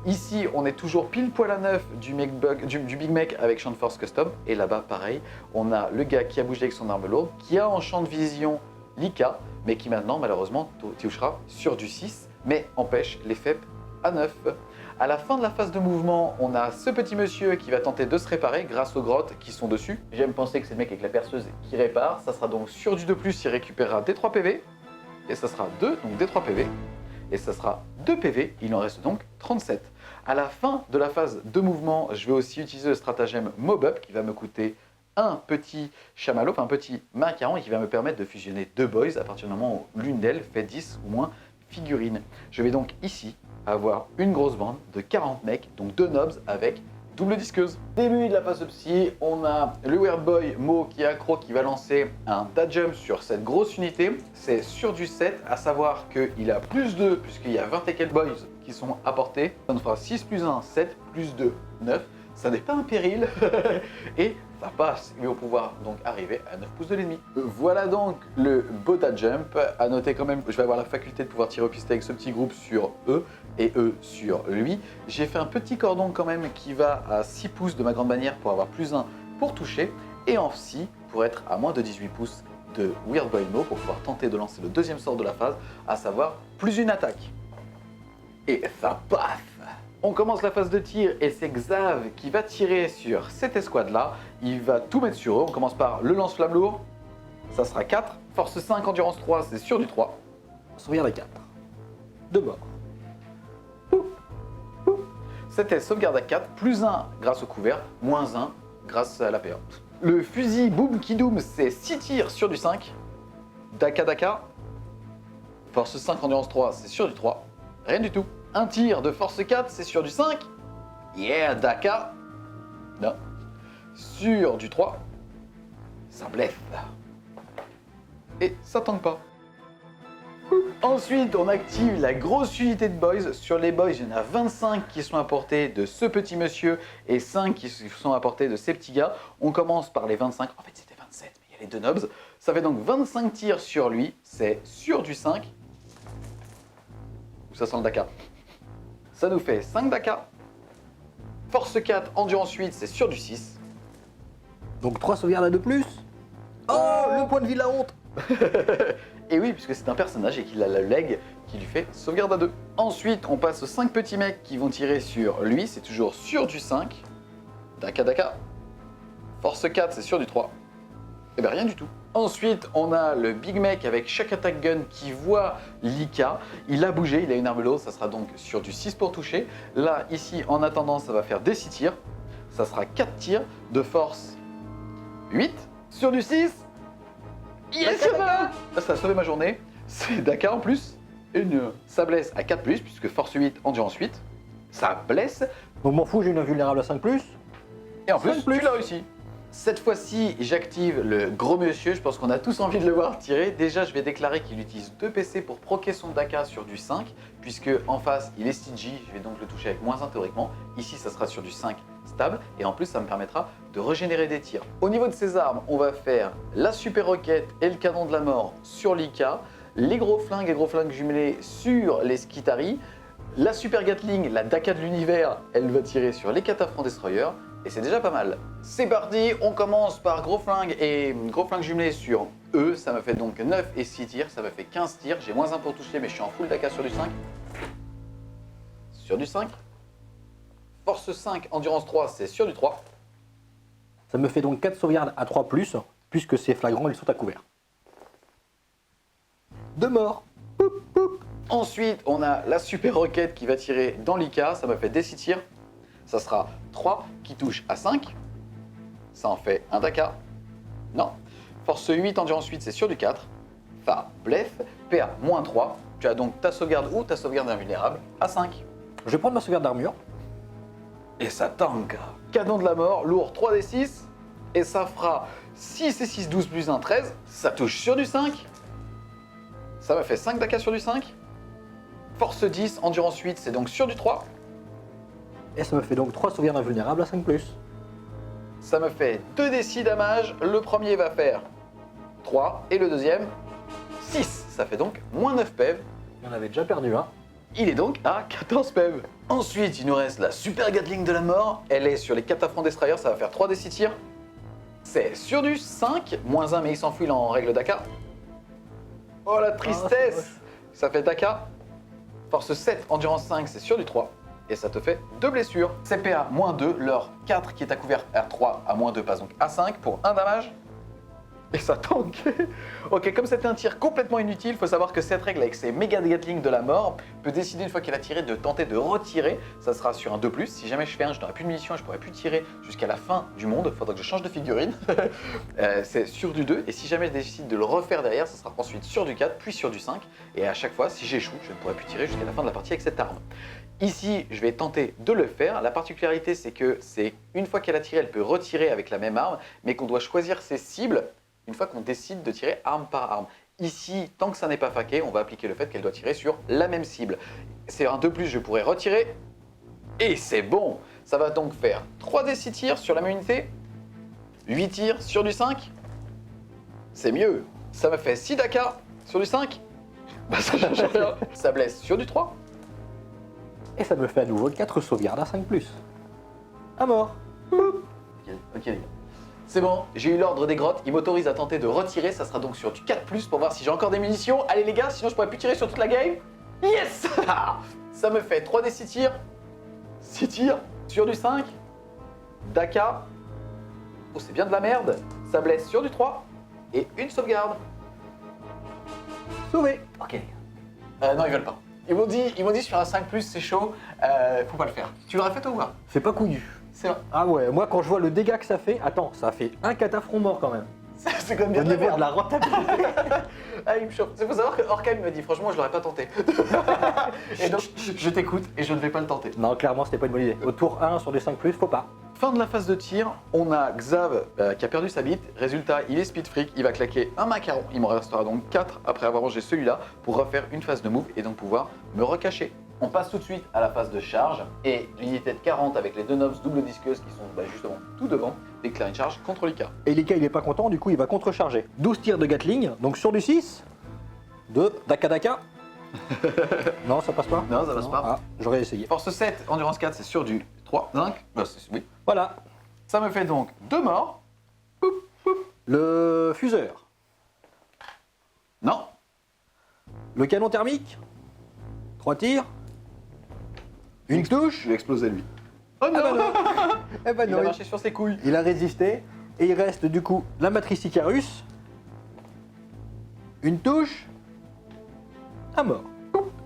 [SPEAKER 1] Ici, on est toujours pile poil à 9 du Big Mech avec champ de force custom, et là-bas, pareil, on a le gars qui a bougé avec son arme lourde, qui a en champ de vision l'IK, mais qui maintenant, malheureusement, touchera sur du 6, mais empêche les FEP à 9. À la fin de la phase de mouvement, on a ce petit monsieur qui va tenter de se réparer grâce aux grottes qui sont dessus. J'aime penser que c'est le mec avec la perceuse qui répare. Ça sera donc sur du 2+, il récupérera des 3 PV. Et ça sera 2, donc des 3 PV. Et ça sera 2 PV, il en reste donc 37. À la fin de la phase de mouvement, je vais aussi utiliser le stratagème Mob Up qui va me coûter un petit chamallow, enfin un petit macaron, et qui va me permettre de fusionner 2 boys à partir du moment où l'une d'elles fait 10 ou moins figurines. Je vais donc ici avoir une grosse bande de 40 mecs, donc 2 nobs avec double disqueuse. Début de la phase de psy, on a le Weird Boy Mo qui est accro, qui va lancer un dad jump sur cette grosse unité. C'est sur du 7, à savoir qu'il a plus 2, puisqu'il y a 20 et quelques boys qui sont apportés. Ça nous fera 6 plus 1, 7 plus 2, 9. Ça n'est pas un péril. Et ça passe, ils vont pouvoir donc arriver à 9 pouces de l'ennemi. Voilà donc le Bota Jump. À noter quand même, je vais avoir la faculté de pouvoir tirer au pistolet avec ce petit groupe sur eux et eux sur lui. J'ai fait un petit cordon quand même qui va à 6 pouces de ma grande bannière pour avoir plus 1 pour toucher, et en psy pour être à moins de 18 pouces de Weird Boy Mo pour pouvoir tenter de lancer le deuxième sort de la phase, à savoir plus une attaque. Et ça passe. On commence la phase de tir et c'est Xav qui va tirer sur cette escouade-là. Il va tout mettre sur eux. On commence par le lance-flamme lourd. Ça sera 4. Force 5, endurance 3, c'est sur du 3.
[SPEAKER 2] Sauvegarde à 4. 2 morts.
[SPEAKER 1] C'était sauvegarde à 4, plus 1 grâce au couvert, moins 1 grâce à la PA. Le fusil Boom Kidoum, c'est 6 tirs sur du 5. Daka Daka. Force 5, endurance 3, c'est sur du 3. Rien du tout. Un tir de force 4, c'est sur du 5. Yeah, Daka. Non. Sur du 3. Ça bleffe. Et ça tanque pas. Ensuite, on active la grosse unité de boys. Sur les boys, il y en a 25 qui sont à portée de ce petit monsieur et 5 qui sont à portée de ces petits gars. On commence par les 25. En fait, c'était 27, mais il y a les 2 nobs. Ça fait donc 25 tirs sur lui. C'est sur du 5. Ou ça sent le Daka. Ça nous fait 5 Daka. Force 4, endurance 8, c'est sur du 6.
[SPEAKER 2] Donc 3 sauvegardes à 2+. Oh, le point de vie de la honte.
[SPEAKER 1] Et oui, puisque c'est un personnage et qu'il a la leg qui lui fait sauvegarde à 2. Ensuite, on passe aux 5 petits mecs qui vont tirer sur lui. C'est toujours sur du 5. Daka Daka. Force 4, c'est sur du 3. Et bien rien du tout. Ensuite, on a le Big Mech avec chaque attack gun qui voit l'Ika. Il a bougé, il a une arme lourde, ça sera donc sur du 6 pour toucher. Là, ici, en attendant, ça va faire des 6 tirs. ça sera 4 tirs de force 8 sur du 6. Yes, ça a sauvé ma journée. C'est Daka en plus. Ça blesse à 4+, puisque force 8, endurance 8. Ça blesse.
[SPEAKER 2] Donc m'en fous, j'ai une invulnérable à 5+.
[SPEAKER 1] Et en plus,
[SPEAKER 2] 5+.
[SPEAKER 1] tu l'as réussi. Cette fois-ci, j'active le gros monsieur. Je pense qu'on a tous envie de le voir tirer. Déjà, je vais déclarer qu'il utilise 2 PC pour proquer son Daka sur du 5, puisque en face, il est stingy. Je vais donc le toucher avec -1 théoriquement. Ici, ça sera sur du 5 stable. Et en plus, ça me permettra de régénérer des tirs. Au niveau de ses armes, on va faire la super roquette et le canon de la mort sur l'Ika, les gros flingues et gros flingues jumelés sur les Skitari, la super Gatling, la Daka de l'univers, elle va tirer sur les Cataphrons Destroyer. Et c'est déjà pas mal. C'est parti, on commence par gros flingue et gros flingue jumelé sur eux. Ça me fait donc 9 et 6 tirs, ça me fait 15 tirs. J'ai -1 pour toucher, mais je suis en full Daka sur du 5. Sur du 5. Force 5, endurance 3, c'est sur du 3.
[SPEAKER 2] Ça me fait donc 4 sauvegardes à 3+, puisque ces flagrants, ils sont à couvert. 2 morts.
[SPEAKER 1] Ensuite, on a la super roquette qui va tirer dans l'Ika. Ça me fait des 6 tirs. Ça sera 3 qui touchent à 5. Ça en fait un Daka. Non. Force 8, endurance 8, c'est sur du 4. Fa, blef, PA, -3. Tu as donc ta sauvegarde ou ta sauvegarde invulnérable à 5.
[SPEAKER 2] Je vais prendre ma sauvegarde d'armure.
[SPEAKER 1] Et ça tank. Canon de la mort, lourd 3d6. Et ça fera 6 et 6, 12 plus 1, 13. Ça touche sur du 5. Ça me fait 5 Daka sur du 5. Force 10, endurance 8, c'est donc sur du 3.
[SPEAKER 2] Et ça me fait donc 3 sauvegardes invulnérables à 5+.
[SPEAKER 1] Ça me fait 2d6 damage. Le premier va faire 3 et le deuxième 6. Ça fait donc -9 PEV.
[SPEAKER 2] Il y en avait déjà perdu un.
[SPEAKER 1] Il est donc à 14 PEV. Ensuite, il nous reste la super Gatling de la mort. Elle est sur les Cataphrons Destroyer, ça va faire 3d6 tirs. C'est sur du 5, -1, mais il s'enfuit en règle Daka. Oh la tristesse. Ça fait Daka. Force 7, endurance 5, c'est sur du 3. Et ça te fait 2 blessures. CPA -2, leur 4 qui est à couvert R3 à -2 passe donc à 5 pour 1 damage. Et ça tank. Ok, comme c'était un tir complètement inutile, il faut savoir que cette règle avec ses méga Gatling de la mort peut décider une fois qu'elle a tiré de tenter de retirer. Ça sera sur un 2+. Si jamais je fais un, je n'aurai plus de munitions et je pourrai plus tirer jusqu'à la fin du monde. Il faudra que je change de figurine. C'est sur du 2. Et si jamais je décide de le refaire derrière, ça sera ensuite sur du 4, puis sur du 5. Et à chaque fois, si j'échoue, je ne pourrai plus tirer jusqu'à la fin de la partie avec cette arme. Ici, je vais tenter de le faire. La particularité, c'est que une fois qu'elle a tiré, elle peut retirer avec la même arme, mais qu'on doit choisir ses cibles une fois qu'on décide de tirer arme par arme. Ici, tant que ça n'est pas faqué, on va appliquer le fait qu'elle doit tirer sur la même cible. C'est un 2+, je pourrais retirer, et c'est bon. Ça va donc faire 3d6 tirs sur la même unité, 8 tirs sur du 5, c'est mieux. Ça me fait 6 Daka sur du 5, bah ça change rien. Ça blesse sur du 3.
[SPEAKER 2] Et ça me fait à nouveau 4 sauvegardes à 5+. À mort.
[SPEAKER 1] Ok les gars. C'est bon, j'ai eu l'ordre des grottes, il m'autorise à tenter de retirer, ça sera donc sur du 4+, pour voir si j'ai encore des munitions. Allez les gars, sinon je pourrais plus tirer sur toute la game. Yes. Ça me fait 3d6 tirs, 6 tirs, sur du 5, Daka. Oh c'est bien de la merde. Ça blesse sur du 3, et une sauvegarde.
[SPEAKER 2] Sauvé.
[SPEAKER 1] Ok. Non, ils veulent pas. Ils m'ont dit sur un 5+, c'est chaud, faut pas le faire. Tu l'aurais fait toi ou pas?
[SPEAKER 2] C'est pas couillu.
[SPEAKER 1] C'est vrai.
[SPEAKER 2] Ah ouais, moi quand je vois le dégât que ça fait, attends, ça fait un cataphron mort quand même.
[SPEAKER 1] C'est quand même bien
[SPEAKER 2] Au niveau de la rentabilité.
[SPEAKER 1] Ah, il me chauffe. Il faut savoir que Orkan m'a dit, franchement, je l'aurais pas tenté. Et donc, je t'écoute et je ne vais pas le tenter.
[SPEAKER 2] Non, clairement, c'était pas une bonne idée. Au tour 1 sur des 5+, faut pas.
[SPEAKER 1] Fin de la phase de tir, on a Xav qui a perdu sa bite. Résultat, il est speed freak, il va claquer un macaron. Il m'en restera donc 4 après avoir rangé celui-là pour refaire une phase de move et donc pouvoir me recacher. On passe tout de suite à la phase de charge et l'unité de 40 avec les 2 nobs double disqueuses qui sont justement tout devant déclare une charge contre l'Ika.
[SPEAKER 2] Et Lika il est pas content, du coup il va contre-charger. 12 tirs de Gatling, donc sur du 6, de Daka Daka. Non, ça passe pas.
[SPEAKER 1] Non, ça passe pas.
[SPEAKER 2] Ah, j'aurais essayé.
[SPEAKER 1] Force 7, endurance 4, c'est sur du 3, 5. Oui.
[SPEAKER 2] Voilà.
[SPEAKER 1] Ça me fait donc 2 morts.
[SPEAKER 2] Le fuseur.
[SPEAKER 1] Non.
[SPEAKER 2] Le canon thermique. 3 tirs. Une touche.
[SPEAKER 1] Je vais exploser lui. Oh
[SPEAKER 2] Ah bah non. Eh bah
[SPEAKER 1] Il
[SPEAKER 2] non,
[SPEAKER 1] a marché sur ses couilles.
[SPEAKER 2] il a résisté. Et il reste du coup la matrice Icarus. Une touche. Un mort.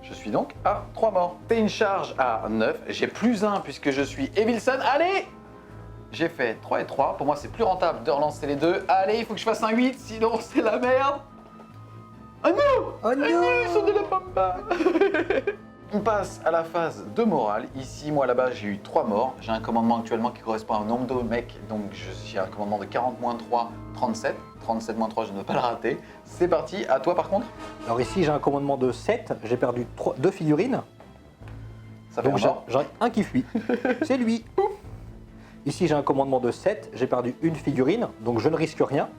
[SPEAKER 1] Je suis donc à 3 morts. C'est une charge à 9. J'ai plus 1 puisque je suis Evilson. Allez. J'ai fait 3 et 3. Pour moi, c'est plus rentable de relancer les deux. Allez, il faut que je fasse un 8, sinon c'est la merde. Ah non!
[SPEAKER 2] Oh non!
[SPEAKER 1] Ils sont de la pampa. On passe à la phase de morale. Ici, moi là-bas, j'ai eu 3 morts. J'ai un commandement actuellement qui correspond à un nombre de mecs. Donc j'ai un commandement de 40 moins 3, 37. 37 moins 3, je ne veux pas le rater. C'est parti, à toi par contre.
[SPEAKER 2] Alors ici, j'ai un commandement de 7. J'ai perdu 2 figurines.
[SPEAKER 1] Ça fait
[SPEAKER 2] Donc
[SPEAKER 1] un mort.
[SPEAKER 2] j'en ai un qui fuit. C'est lui. Ici, j'ai un commandement de 7. J'ai perdu une figurine. Donc je ne risque rien.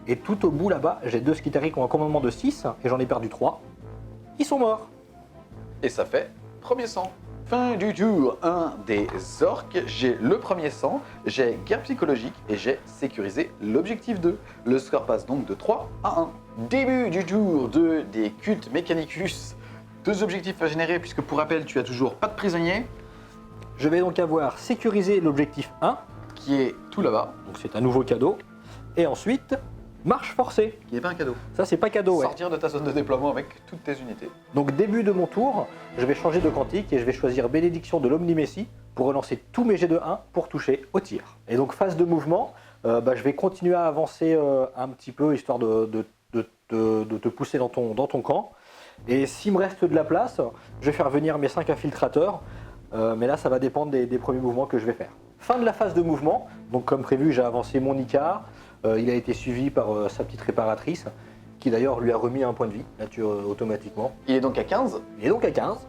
[SPEAKER 2] Et tout au bout là-bas, j'ai 2 Skitarii qui ont un commandement de 6. Et j'en ai perdu 3. Ils sont morts.
[SPEAKER 1] Et ça fait premier sang. Fin du tour 1 des orques, j'ai le premier sang, j'ai guerre psychologique et j'ai sécurisé l'objectif 2. Le score passe donc de 3 à 1. Début du tour 2 des cultes Mechanicus. 2 objectifs à générer puisque pour rappel tu as toujours pas de prisonniers,
[SPEAKER 2] Je vais donc avoir sécurisé l'objectif 1.
[SPEAKER 1] qui est tout là-bas,
[SPEAKER 2] Donc c'est un nouveau cadeau. Et ensuite, marche forcée.
[SPEAKER 1] qui n'est pas un cadeau.
[SPEAKER 2] Ça, c'est pas cadeau, ouais.
[SPEAKER 1] Sortir de ta zone de déploiement avec toutes tes unités.
[SPEAKER 2] Donc début de mon tour, je vais changer de quantique et je vais choisir bénédiction de l'Omnimessie pour relancer tous mes jets de 1 pour toucher au tir. Et donc phase de mouvement, je vais continuer à avancer un petit peu histoire de te pousser dans ton camp. Et s'il me reste de la place, je vais faire venir mes 5 infiltrateurs. Mais là, ça va dépendre des premiers mouvements que je vais faire. Fin de la phase de mouvement. Donc comme prévu, j'ai avancé mon Icar. Il a été suivi par sa petite réparatrice, qui d'ailleurs lui a remis un point de vie, automatiquement.
[SPEAKER 1] Il est donc à 15.
[SPEAKER 2] Il est donc à 15.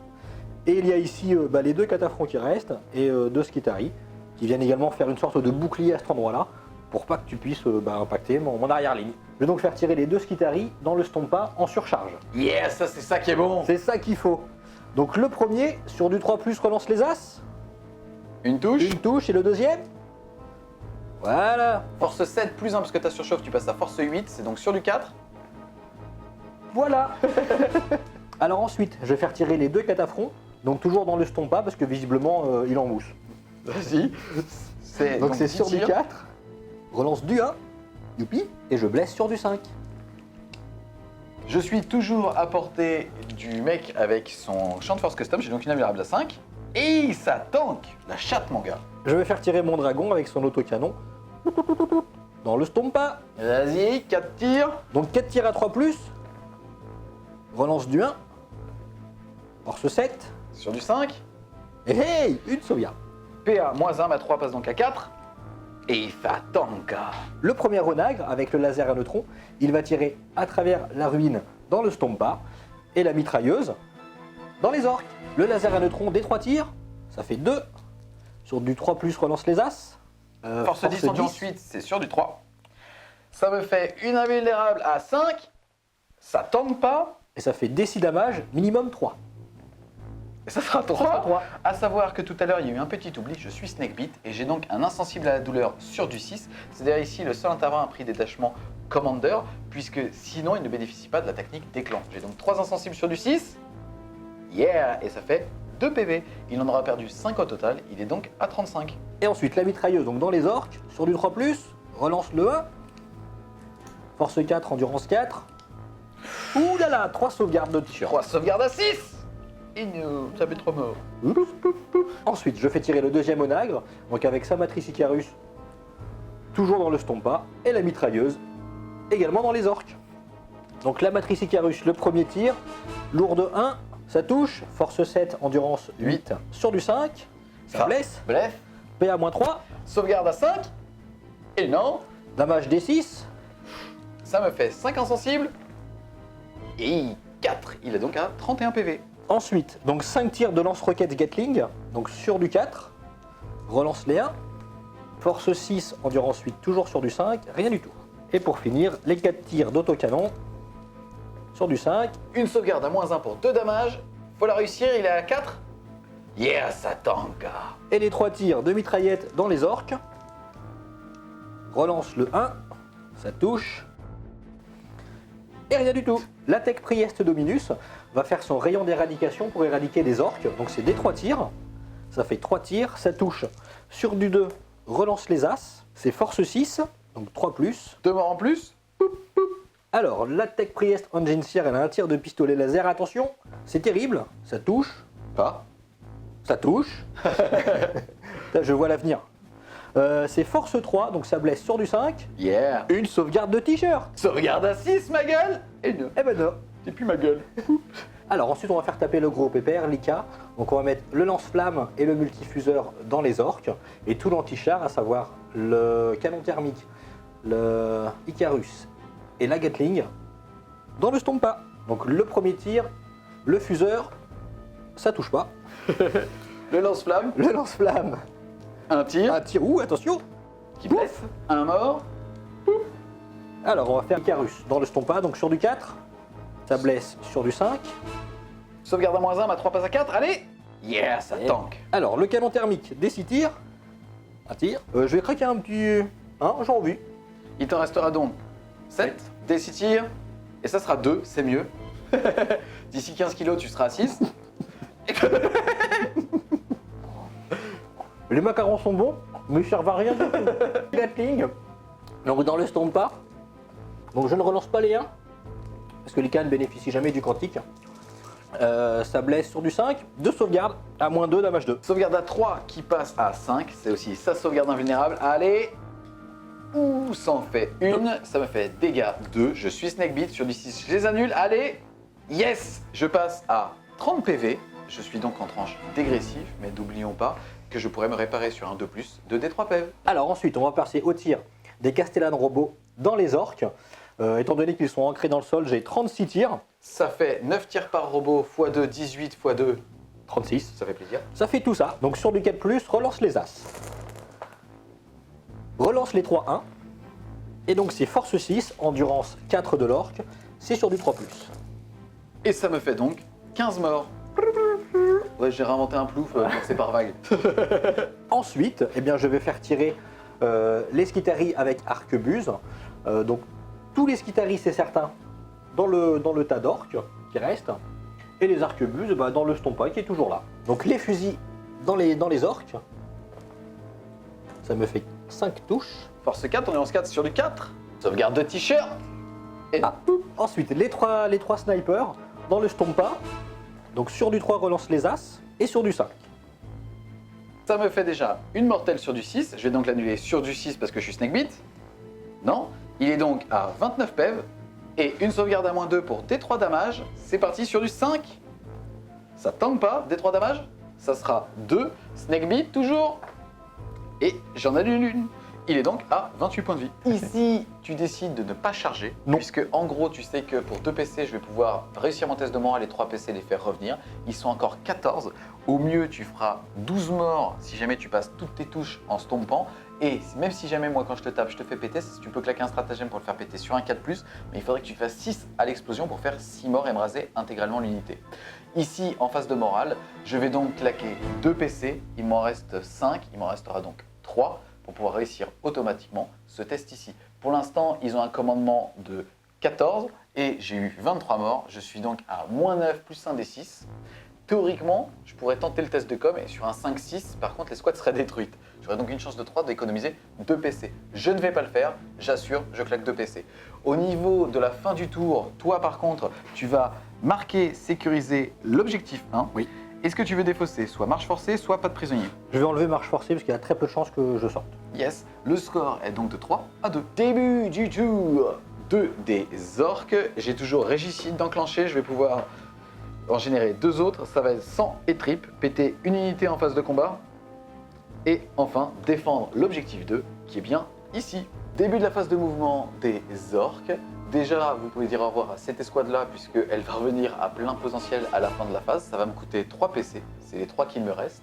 [SPEAKER 2] Et il y a ici les 2 cataphrons qui restent et 2 Skitarii, qui viennent également faire une sorte de bouclier à cet endroit-là, pour pas que tu puisses impacter mon arrière-ligne. Je vais donc faire tirer les 2 Skitarii dans le Stompa en surcharge.
[SPEAKER 1] Yes, ça c'est ça qui est bon.
[SPEAKER 2] C'est ça qu'il faut. Donc le premier, sur du 3+, relance les As.
[SPEAKER 1] Une touche.
[SPEAKER 2] Une touche, et le deuxième. Voilà.
[SPEAKER 1] Force 7 plus 1 parce que tu as surchauffe, tu passes à force 8, c'est donc sur du 4.
[SPEAKER 2] Voilà. Alors ensuite, je vais faire tirer les 2 cataphrons, donc toujours dans le Stompa, parce que visiblement, il en mousse.
[SPEAKER 1] Vas-y.
[SPEAKER 2] Donc c'est
[SPEAKER 1] 10
[SPEAKER 2] sur du
[SPEAKER 1] tirs.
[SPEAKER 2] 4, relance du 1, youpi, et je blesse sur du 5.
[SPEAKER 1] Je suis toujours à portée du mec avec son champ de force custom, j'ai donc une invulnérable à 5. Et ça tank la chatte mon gars.
[SPEAKER 2] Je vais faire tirer mon dragon avec son autocanon dans le Stompa.
[SPEAKER 1] Vas-y, 4 tirs.
[SPEAKER 2] Donc 4 tirs à 3+, relance du 1, force 7,
[SPEAKER 1] Sur du 5.
[SPEAKER 2] et hey, une sauvegarde.
[SPEAKER 1] PA moins 1, ma 3 passe donc à 4. Et ça tank.
[SPEAKER 2] Le premier renagre, avec le laser à neutrons, il va tirer à travers la ruine dans le Stompa, et la mitrailleuse dans les orques. Le laser à neutrons des 3 tirs, ça fait 2. Sur du 3+, relance les As.
[SPEAKER 1] Force 10 endurance 8, c'est sur du 3. Ça me fait une invulnérable à 5. Ça tank pas.
[SPEAKER 2] Et ça fait DC damage, minimum 3.
[SPEAKER 1] Et ça sera 3.
[SPEAKER 2] sera 3.
[SPEAKER 1] À savoir que tout à l'heure, il y a eu un petit oubli. Je suis Snakebit et j'ai donc un insensible à la douleur sur du 6. C'est d'ailleurs ici le seul intervalle à prix détachement Commander, puisque sinon il ne bénéficie pas de la technique d'éclan. J'ai donc 3 insensibles sur du 6. Yeah. Et ça fait 2 PV. Il en aura perdu 5 au total. Il est donc à 35.
[SPEAKER 2] Et ensuite, la mitrailleuse, donc dans les orques, sur du 3+, relance le 1. Force 4, endurance 4. Ouh là là, 3 sauvegardes de tir.
[SPEAKER 1] 3 sauvegardes à 6. Et nous, ça fait 3 morts.
[SPEAKER 2] Ensuite, je fais tirer le deuxième onagre, donc avec sa matrice Icarus, toujours dans le Stompa, et la mitrailleuse, également dans les orques. Donc la matrice Icarus, le premier tir, lourde 1, ça touche, force 7, endurance 8, sur du 5, ça blesse,
[SPEAKER 1] Bref,
[SPEAKER 2] PA-3,
[SPEAKER 1] sauvegarde à 5. Et non,
[SPEAKER 2] damage D6,
[SPEAKER 1] ça me fait 5 insensibles. Et 4. Il est donc à 31 PV.
[SPEAKER 2] ensuite, donc 5 tirs de lance-roquettes Gatling, donc sur du 4, relance les 1, force 6, endurance 8, toujours sur du 5, rien du tout. Et pour finir, les 4 tirs d'autocanon, sur du 5,
[SPEAKER 1] Une sauvegarde à moins 1 pour 2 dommages. Faut la réussir, il est à 4. Yeah, ça tank.
[SPEAKER 2] et les 3 tirs de mitraillette dans les orques. Relance le 1, ça touche. Et rien du tout. L'Atec Priest Dominus va faire son rayon d'éradication pour éradiquer des orques. Donc c'est des 3 tirs. Ça fait 3 tirs, ça touche. Sur du 2, relance les As. C'est force 6, donc 3+.
[SPEAKER 1] 2 morts en plus.
[SPEAKER 2] Alors, l'Atec Priest Engine Seer, elle a un tir de pistolet laser. Attention, c'est terrible. Ça touche.
[SPEAKER 1] Pas.
[SPEAKER 2] Ça touche. Là, je vois l'avenir. C'est force 3, donc ça blesse sur du 5.
[SPEAKER 1] Yeah.
[SPEAKER 2] Une sauvegarde de t-shirt.
[SPEAKER 1] Sauvegarde à 6, ma gueule. Et non,
[SPEAKER 2] Eh ben non.
[SPEAKER 1] c'est plus ma gueule.
[SPEAKER 2] Alors ensuite on va faire taper le gros pépère, l'Ika. Donc on va mettre le lance-flamme et le multifuseur dans les orques. Et tout l'anti-char, à savoir le canon thermique, le Icarus et la Gatling, dans le Stompa. Donc le premier tir, le fuseur, ça touche pas.
[SPEAKER 1] Le lance-flamme,
[SPEAKER 2] Le lance-flamme,
[SPEAKER 1] un tir
[SPEAKER 2] un tir, ouh attention.
[SPEAKER 1] qui blesse, un mort.
[SPEAKER 2] Alors on va faire Icarus dans le Stompa, donc sur du 4, ça blesse sur du 5.
[SPEAKER 1] Sauvegarde à -1, ma 3 passe à 4, allez. Yeah, ça
[SPEAKER 2] Et-
[SPEAKER 1] tank.
[SPEAKER 2] Alors le canon thermique, des 6 tirs, un tir. Je vais craquer un petit... Hein, j'ai envie.
[SPEAKER 1] Il t'en restera donc 7, des 6 tirs, et ça sera 2, c'est mieux. D'ici 15 kilos, tu seras à 6.
[SPEAKER 2] Les macarons sont bons, mais ils servent à rien du tout. Gatling, donc dans le Stompa. Donc je ne relance pas les 1, parce que l'Ika ne bénéficie jamais du quantique. Ça blesse sur du 5, de sauvegarde à -2, damage 2.
[SPEAKER 1] Sauvegarde à 3 qui passe à 5, c'est aussi sa sauvegarde invulnérable. Allez. Ouh, ça en fait une, ça me fait dégâts 2. Je suis Snakebit sur du 6, je les annule. Allez. Yes. Je passe à 30 PV. Je suis donc en tranche dégressive, mais n'oublions pas que je pourrais me réparer sur un 2+, de D3 PV.
[SPEAKER 2] Alors ensuite, on va passer au tir des Castellan robots dans les orques. Étant donné qu'ils sont ancrés dans le sol, j'ai 36 tirs.
[SPEAKER 1] Ça fait 9 tirs par robot, x2, 18, x2,
[SPEAKER 2] 36.
[SPEAKER 1] ça fait plaisir.
[SPEAKER 2] Ça fait tout ça. Donc sur du 4+, relance les As. Relance les 3-1. Et donc c'est force 6, endurance 4 de l'orque. C'est sur du 3+.
[SPEAKER 1] Et ça me fait donc 15 morts. Ouais, j'ai réinventé un plouf, donc c'est par vague.
[SPEAKER 2] Ensuite, eh bien, je vais faire tirer les Skitarii avec arquebuse. Donc tous les Skitarii, c'est certain, dans le tas d'orques qui reste. Et les arquebuses bah, dans le Stompa qui est toujours là. Donc les fusils dans les orques. Ça me fait 5 touches.
[SPEAKER 1] Force 4, on est en 4 sur du 4. Sauvegarde de t-shirt. Et
[SPEAKER 2] Ah. Ensuite, les trois snipers dans le Stompa. Donc sur du 3, relance les As. Et sur du 5.
[SPEAKER 1] ça me fait déjà une mortelle sur du 6. Je vais donc l'annuler sur du 6 parce que je suis Snakebit. Non. Il est donc à 29 PEV. Et une sauvegarde à -2 pour D3 damage. C'est parti sur du 5. Ça tank pas, D3 damage. Ça sera 2. Snakebit toujours. Et j'en annule une. Il est donc à 28 points de vie. Ici, tu décides de ne pas charger,
[SPEAKER 2] Non.
[SPEAKER 1] puisque en gros, tu sais que pour 2 PC, je vais pouvoir réussir mon test de morale et 3 PC les faire revenir. Ils sont encore 14. Au mieux, tu feras 12 morts si jamais tu passes toutes tes touches en stompant. Et même si jamais moi, quand je te tape, je te fais péter, tu peux claquer un stratagème pour le faire péter sur un 4+, mais il faudrait que tu fasses 6 à l'explosion pour faire 6 morts et me raser intégralement l'unité. Ici, en phase de morale, je vais donc claquer 2 PC, il m'en reste 5, il m'en restera donc 3 pour pouvoir réussir automatiquement ce test ici. Pour l'instant, ils ont un commandement de 14 et j'ai eu 23 morts. Je suis donc à -9 plus 1 des 6. Théoriquement, je pourrais tenter le test de com et sur un 5-6, par contre, les squads seraient détruites. J'aurais donc une chance de 3 d'économiser 2 PC. Je ne vais pas le faire, j'assure, je claque 2 PC. Au niveau de la fin du tour, toi par contre, tu vas marquer, sécuriser l'objectif 1.
[SPEAKER 2] Oui.
[SPEAKER 1] Est-ce que tu veux défausser soit marche forcée, soit pas de prisonnier?
[SPEAKER 2] Je vais enlever marche forcée parce qu'il y a très peu de chances que je sorte.
[SPEAKER 1] Yes, le score est donc de 3 à 2. Début du tour 2 des orques. J'ai toujours Régicide d'enclencher, je vais pouvoir en générer 2 autres. Ça va être sang et trip, péter une unité en phase de combat. Et enfin, défendre l'objectif 2, qui est bien ici. Début de la phase de mouvement des orques. Déjà, vous pouvez dire au revoir à cette escouade-là, puisqu'elle va revenir à plein potentiel à la fin de la phase. Ça va me coûter 3 PC, c'est les 3 qu'il me reste.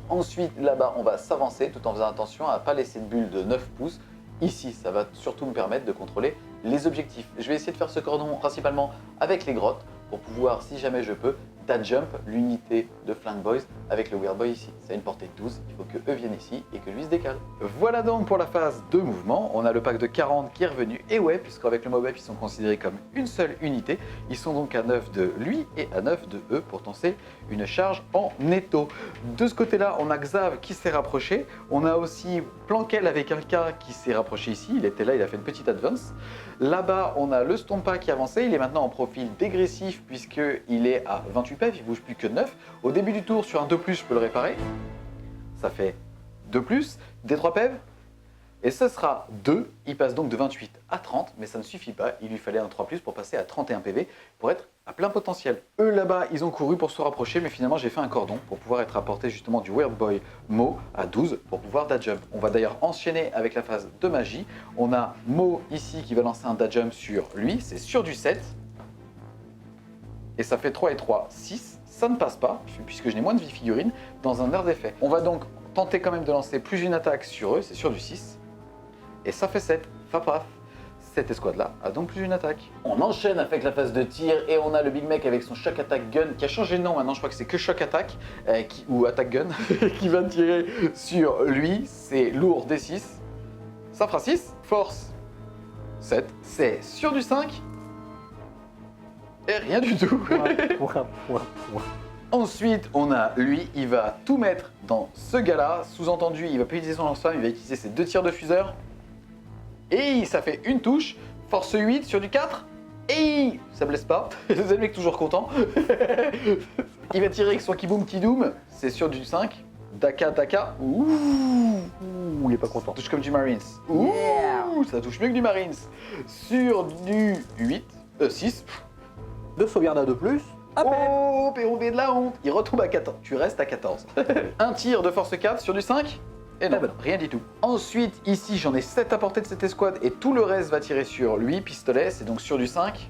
[SPEAKER 1] Ensuite, là-bas, on va s'avancer tout en faisant attention à ne pas laisser de bulle de 9 pouces. Ici, ça va surtout me permettre de contrôler les objectifs. Je vais essayer de faire ce cordon principalement avec les grottes pour pouvoir, si jamais je peux, jump l'unité de Flank Boys avec le Weird Boy ici. C'est une portée de 12, il faut que eux viennent ici et que lui se décale. Voilà donc pour la phase de mouvement. On a le pack de 40 qui est revenu. Et ouais, puisqu'avec le Mobep, ils sont considérés comme une seule unité. Ils sont donc à 9 de lui et à 9 de eux pour tenter une charge en netto. De ce côté-là, on a Xav qui s'est rapproché. On a aussi Plankel avec un K qui s'est rapproché ici. Il était là, il a fait une petite advance. Là-bas, on a le Stompa qui a avancé. Il est maintenant en profil dégressif puisqu'il est à 28 PEV, il bouge plus que 9. Au début du tour, sur un 2+, je peux le réparer. Ça fait 2+, D3 PEV. Et ce sera 2. Il passe donc de 28 à 30, mais ça ne suffit pas. Il lui fallait un 3+, pour passer à 31 PV, pour être à plein potentiel. Eux là-bas, ils ont couru pour se rapprocher, mais finalement j'ai fait un cordon pour pouvoir être apporté justement du Weird Boy Mo à 12 pour pouvoir dash jump. On va d'ailleurs enchaîner avec la phase de magie. On a Mo ici qui va lancer un dash jump sur lui, c'est sur du 7. Et ça fait 3 et 3, 6. Ça ne passe pas, puisque je n'ai moins de vie figurine, dans un air d'effet. On va donc tenter quand même de lancer plus une attaque sur eux, c'est sur du 6. Et ça fait 7, paf. Cette escouade-là a donc plus une attaque. On enchaîne avec la phase de tir et on a le Big Mec avec son Shock Attack Gun qui a changé de nom maintenant, je crois que c'est que Shock Attack ou Attack Gun qui va tirer sur lui. C'est lourd D6. Ça fera 6. Force 7. C'est sur du 5. Et rien du tout.
[SPEAKER 2] Point.
[SPEAKER 1] Ensuite, on a lui, il va tout mettre dans ce gars-là. Sous-entendu, il va pas utiliser son lance-flamme, il va utiliser ses 2 tirs de fuseur. Et ça fait une touche, force 8 sur du 4, et ça blesse pas, le mec toujours content. Il va tirer avec son Kiboom Kidoom, c'est sur du 5, Daka, ouh,
[SPEAKER 2] Il est pas content.
[SPEAKER 1] ça touche comme du Marines, ouh, ça touche mieux que du Marines. Sur du 6,
[SPEAKER 2] 2 sauvegardes à 2+.
[SPEAKER 1] oh, Pérobé de la honte, il retombe à 14, tu restes à 14. Un tir de force 4 sur du 5. Et non,
[SPEAKER 2] Ah bah non.
[SPEAKER 1] rien du tout. Ensuite, ici, j'en ai 7 à portée de cette escouade et tout le reste va tirer sur lui, pistolet, c'est donc sur du 5.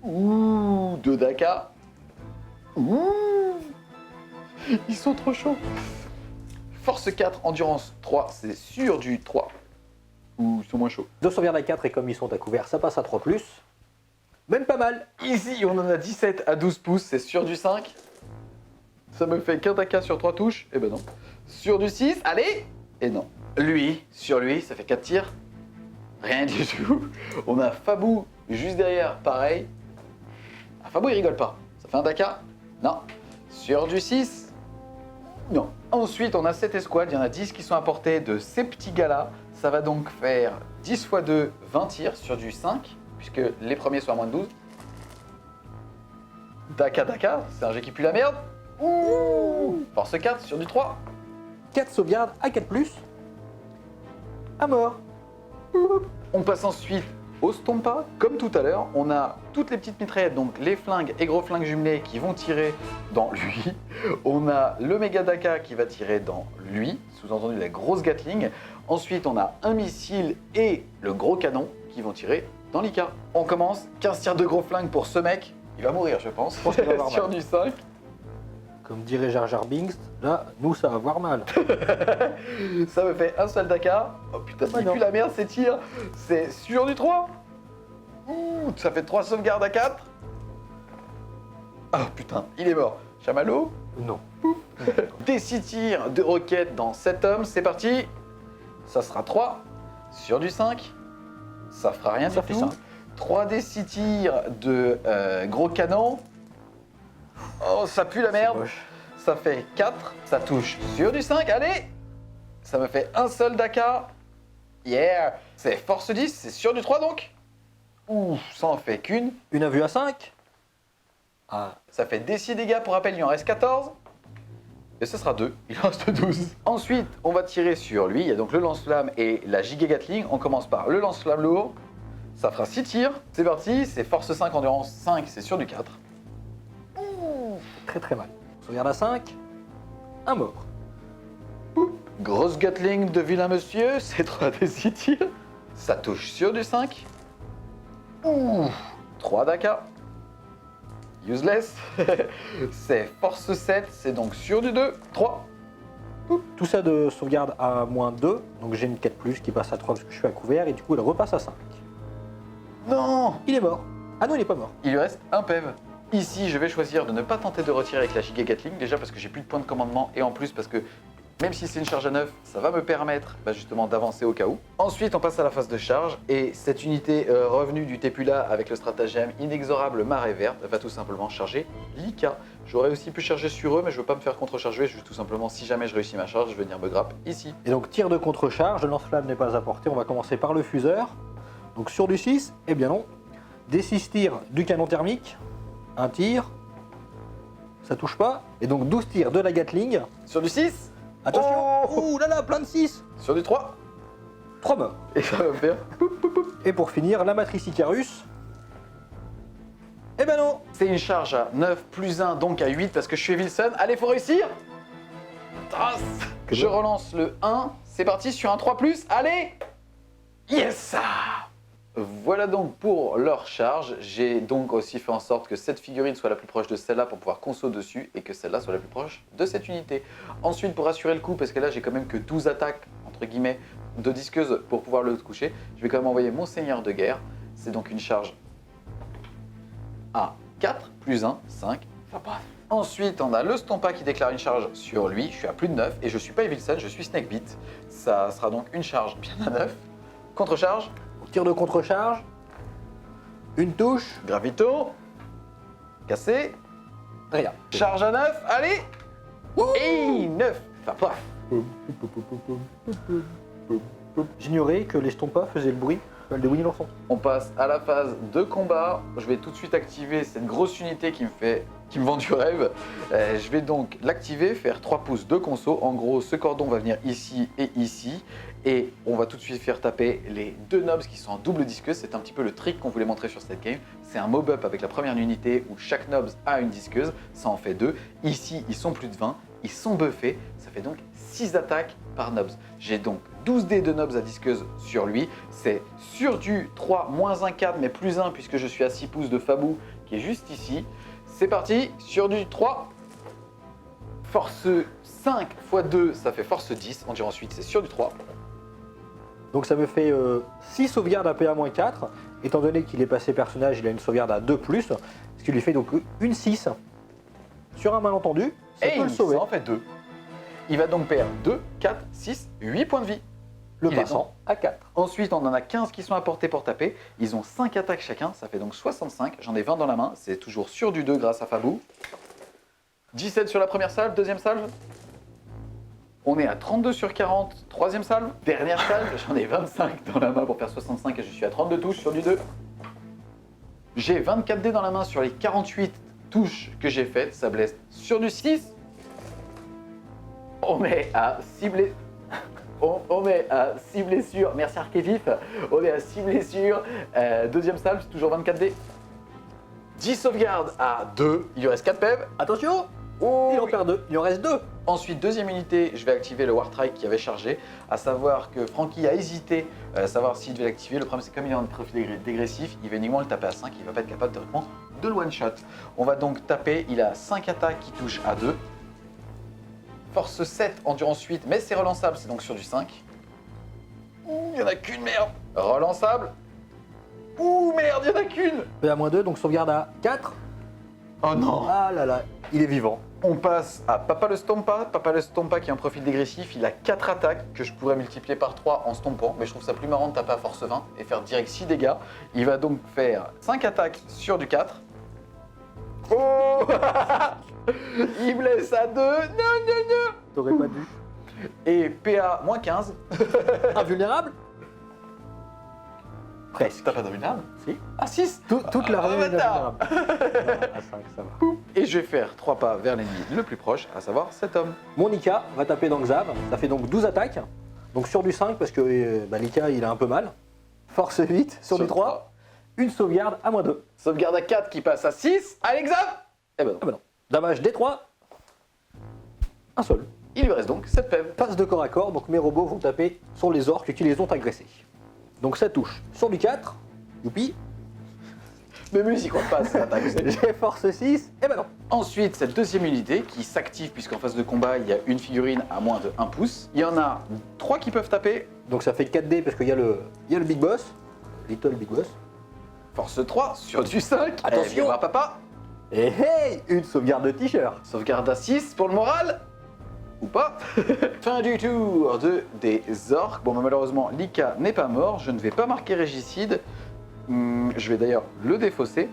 [SPEAKER 1] Ouh, 2 Daka. Ouh, ils sont trop chauds. Force 4, endurance 3, c'est sur du 3. Ouh, ils sont moins chauds.
[SPEAKER 2] 2 sauvegardes à 4 et comme ils sont à couvert, ça passe à 3+. Même pas mal.
[SPEAKER 1] Ici, on en a 17 à 12 pouces, c'est sur du 5. Ça me fait qu'un Daka sur 3 touches. Eh ben non. Sur du 6, allez. Et non. Lui, sur lui, ça fait 4 tirs. Rien du tout. On a Fabou juste derrière, pareil. Ah, Fabou, il rigole pas. Ça fait un Daka. Non. Sur du 6. Non. Ensuite, on a cette escouade. Il y en a 10 qui sont à portée de ces petits gars-là. Ça va donc faire 10 x 2, 20 tirs sur du 5. Puisque les premiers sont à moins de 12. Daka, c'est un jet qui pue la merde. Ouh. Force 4 sur du 3.
[SPEAKER 2] 4 sauvegardes à 4+. À mort.
[SPEAKER 1] On passe ensuite au Stompa. Comme tout à l'heure, on a toutes les petites mitraillettes, donc les flingues et gros flingues jumelés qui vont tirer dans lui. On a le méga Daka qui va tirer dans lui, sous-entendu la grosse Gatling. Ensuite, on a un missile et le gros canon qui vont tirer dans l'Ika. On commence, 15 tirs de gros flingues pour ce mec. Il va mourir, je pense.
[SPEAKER 2] Je pense qu'il va avoir
[SPEAKER 1] Sur
[SPEAKER 2] mal.
[SPEAKER 1] du 5.
[SPEAKER 2] Comme dirait Jar Jar Binks, là, nous, ça va voir mal.
[SPEAKER 1] Ça me fait un seul Daka. Oh putain,
[SPEAKER 2] Bah
[SPEAKER 1] il
[SPEAKER 2] non.
[SPEAKER 1] pue la merde ces tirs. C'est sur du 3. Ouh, ça fait 3 sauvegardes à 4. Oh putain, il est mort. Chamallow.
[SPEAKER 2] Non.
[SPEAKER 1] Des 6 tirs de roquettes dans 7 hommes, c'est parti. Ça sera 3 sur du 5. Ça fera rien
[SPEAKER 2] Ça
[SPEAKER 1] du
[SPEAKER 2] fait
[SPEAKER 1] tout.
[SPEAKER 2] 5.
[SPEAKER 1] 3 des 6 tirs de gros canon. Oh, ça pue la merde.
[SPEAKER 2] Moche.
[SPEAKER 1] Ça fait 4. Ça touche sur du 5. Allez. Ça me fait un seul Daka. Yeah. C'est force 10, c'est sur du 3 donc. Ouh, ça en fait qu'une.
[SPEAKER 2] Une à vue à 5. Ah,
[SPEAKER 1] Ça fait des 6 dégâts, pour rappel, il en reste 14. Et ce sera 2, il en reste 12. Ensuite, on va tirer sur lui. Il y a donc le lance-flamme et la giga Gatling. On commence par le lance-flamme lourd. Ça fera 6 tirs. C'est parti, c'est force 5, endurance 5, c'est sur du 4.
[SPEAKER 2] très très mal. Sauvegarde à 5. Un mort.
[SPEAKER 1] Grosse Gatling de vilain monsieur, c'est 3 des 6 tirs. Ça touche sur du 5. Ouh, 3 Daka. Useless. C'est force 7, c'est donc sur du 2. 3.
[SPEAKER 2] Tout ça de sauvegarde à moins 2. Donc j'ai une 4+, qui passe à 3 parce que je suis à couvert. Et du coup, elle repasse à 5.
[SPEAKER 1] Non.
[SPEAKER 2] Il est mort. Ah non, il est pas mort.
[SPEAKER 1] Il lui reste un PEV. Ici, je vais choisir de ne pas tenter de retirer avec la Giga Gatling, déjà parce que j'ai plus de points de commandement, et en plus parce que même si c'est une charge à 9, ça va me permettre justement d'avancer au cas où. Ensuite, on passe à la phase de charge, et cette unité revenue du Tepula avec le stratagème inexorable marée verte va tout simplement charger l'Ika. J'aurais aussi pu charger sur eux, mais je veux pas me faire contre-charger, juste tout simplement si jamais je réussis ma charge, je vais venir me grappe ici.
[SPEAKER 2] Et donc tir de contre-charge, le lance-flamme n'est pas apporté. On va commencer par le fuseur. Donc sur du 6, eh bien non. Des 6 tirs du canon thermique. Un tir. Ça touche pas. Et donc 12 tirs de la Gatling.
[SPEAKER 1] Sur du 6.
[SPEAKER 2] Attention.
[SPEAKER 1] Oh
[SPEAKER 2] Ouh là là, plein de 6.
[SPEAKER 1] Sur du 3.
[SPEAKER 2] 3 morts.
[SPEAKER 1] Et ça va me faire...
[SPEAKER 2] Et pour finir, la matrice Icarus. Eh ben non.
[SPEAKER 1] C'est une charge à 9 plus 1, donc à 8 parce que je suis Wilson. Allez, faut réussir. Trace. Je relance le 1. C'est parti sur un 3 plus. Allez. Yes. Voilà donc pour leur charge. J'ai donc aussi fait en sorte que cette figurine soit la plus proche de celle-là pour pouvoir conso dessus et que celle-là soit la plus proche de cette unité. Ensuite, pour assurer le coup, parce que là j'ai quand même que 12 attaques, entre guillemets, de disqueuse pour pouvoir le coucher, je vais quand même envoyer mon seigneur de guerre. C'est donc une charge à 4 plus 1, 5. Enfin bref. Ensuite, on a le Stompa qui déclare une charge sur lui. Je suis à plus de 9 et je suis pas Evilson, je suis Snakebit. Ça sera donc une charge bien à 9. Contre-charge.
[SPEAKER 2] Tir de contre-charge. Une touche.
[SPEAKER 1] Gravito. Cassé.
[SPEAKER 2] Rien.
[SPEAKER 1] Charge à 9. Allez. Et 9. Enfin bref.
[SPEAKER 2] J'ignorais que les Stompas faisaient le bruit de Winnie l'enfant.
[SPEAKER 1] On passe à la phase de combat. Je vais tout de suite activer cette grosse unité qui me vend du rêve. Je vais donc l'activer, faire 3 pouces de conso. En gros, ce cordon va venir ici et ici. Et on va tout de suite faire taper les 2 nobs qui sont en double disqueuse. C'est un petit peu le trick qu'on voulait montrer sur cette game. C'est un mob-up avec la première unité où chaque nobs a une disqueuse. Ça en fait 2. Ici, ils sont plus de 20. Ils sont buffés. Ça fait donc 6 attaques par nobs. J'ai donc 12 dés de nobs à disqueuse sur lui. C'est sur du 3 moins 1 cadre, mais plus 1 puisque je suis à 6 pouces de Fabou qui est juste ici. C'est parti, sur du 3. Force 5 x 2, ça fait force 10. On dirait ensuite, c'est sur du 3.
[SPEAKER 2] Donc ça me fait 6 sauvegardes à PA-4. Étant donné qu'il est passé personnage, il a une sauvegarde à 2+, ce qui lui fait donc une 6. Sur un malentendu, ça peut le sauver.
[SPEAKER 1] Ça en fait 2. Il va donc perdre 2, 4, 6, 8 points de vie.
[SPEAKER 2] Le
[SPEAKER 1] Il est
[SPEAKER 2] passant à 4.
[SPEAKER 1] Ensuite, on en a 15 qui sont apportés pour taper. Ils ont 5 attaques chacun, ça fait donc 65. J'en ai 20 dans la main, c'est toujours sur du 2 grâce à Fabou. 17 sur la première salve, deuxième salve. On est à 32 sur 40, troisième salve. Dernière salve, j'en ai 25 dans la main pour faire 65 et je suis à 32 touches sur du 2. J'ai 24 dés dans la main sur les 48 touches que j'ai faites. Ça blesse sur du 6. On est à 6 blessures. On est à 6 blessures. Merci Archévif. On est à 6 blessures. Deuxième salve, c'est toujours 24 dés. 10 sauvegardes à 2. Il lui reste 4 PEV.
[SPEAKER 2] Attention,
[SPEAKER 1] Oh,
[SPEAKER 2] il en perd 2, il en reste 2.
[SPEAKER 1] Ensuite, deuxième unité, je vais activer le Wartrike qui avait chargé. À savoir que Francky a hésité à savoir s'il devait l'activer. Le problème, c'est comme il est en profil dégressif, il va uniquement le taper à 5. Il va pas être capable théoriquement de le one-shot. On va donc taper. Il a 5 attaques qui touchent à 2. Force 7, endurance 8, mais c'est relançable, c'est donc sur du 5. Ouh, il n'y en a qu'une, merde. Relançable. Ouh, merde, il n'y en a qu'une.
[SPEAKER 2] PA-2, donc sauvegarde à 4.
[SPEAKER 1] Oh non.
[SPEAKER 2] Ah là là, il est vivant.
[SPEAKER 1] On passe à Papa le Stompa. Papa le Stompa qui a un profil dégressif, il a 4 attaques que je pourrais multiplier par 3 en stompant, mais je trouve ça plus marrant de taper à force 20 et faire direct 6 dégâts. Il va donc faire 5 attaques sur du 4. Oh. Il blesse à 2. Non, non, non.
[SPEAKER 2] T'aurais pas dû.
[SPEAKER 1] Et PA moins 15.
[SPEAKER 2] Invulnérable. Presque.
[SPEAKER 1] T'as pas d'invulnérable?
[SPEAKER 2] Si.
[SPEAKER 1] À 6.
[SPEAKER 2] Toute la rue est
[SPEAKER 1] bâtard.
[SPEAKER 2] invulnérable. À 5, ça va.
[SPEAKER 1] Et je vais faire 3 pas vers l'ennemi le plus proche, à savoir cet homme.
[SPEAKER 2] Mon Nika va taper dans Xav, ça fait donc 12 attaques. Donc sur du 5 parce que Nika il a un peu mal. Force 8 sur du 3. Une sauvegarde à -2.
[SPEAKER 1] Sauvegarde à 4 qui passe à 6. Allez, Xav. Eh ben non.
[SPEAKER 2] Ah bah non. Damage D3. Un seul.
[SPEAKER 1] Il lui reste donc 7 PEV.
[SPEAKER 2] Passe de corps à corps, donc mes robots vont taper sur les orques qui les ont agressés. Donc ça touche sur du 4. Youpi.
[SPEAKER 1] Mais lui, il compte pas, cette attaque.
[SPEAKER 2] J'ai force 6. Et ben non.
[SPEAKER 1] Ensuite, cette deuxième unité qui s'active puisqu'en phase de combat, il y a une figurine à moins de 1 pouce. Il y en a 3 qui peuvent taper.
[SPEAKER 2] Donc ça fait 4D parce qu'il y a le Big Boss. Little Big Boss.
[SPEAKER 1] Force 3 sur du 5.
[SPEAKER 2] Attention.
[SPEAKER 1] Eh, viens voir papa.
[SPEAKER 2] Et hey, une sauvegarde de t-shirt.
[SPEAKER 1] Sauvegarde à 6 pour le moral. Ou pas. Fin du tour des orques. Bon, bah, malheureusement, Lika n'est pas mort. Je ne vais pas marquer régicide. Je vais d'ailleurs le défausser.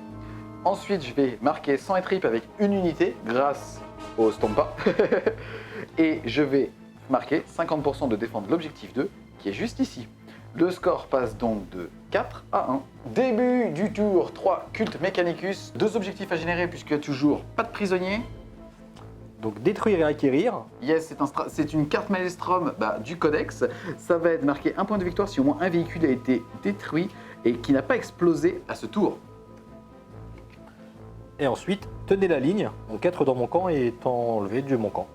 [SPEAKER 1] Ensuite, je vais marquer sang et trip avec une unité grâce au Stompa. Et je vais marquer 50% de défense de l'objectif 2 qui est juste ici. Le score passe donc de 4 à 1. Début du tour 3, Culte Mechanicus. 2 objectifs à générer puisqu'il n'y a toujours pas de prisonniers.
[SPEAKER 2] Donc détruire et acquérir.
[SPEAKER 1] Yes, c'est une carte Maelstrom du Codex. Ça va être marqué un point de victoire si au moins un véhicule a été détruit et qui n'a pas explosé à ce tour.
[SPEAKER 2] Et ensuite, tenez la ligne. Donc être dans mon camp et enlever de mon camp.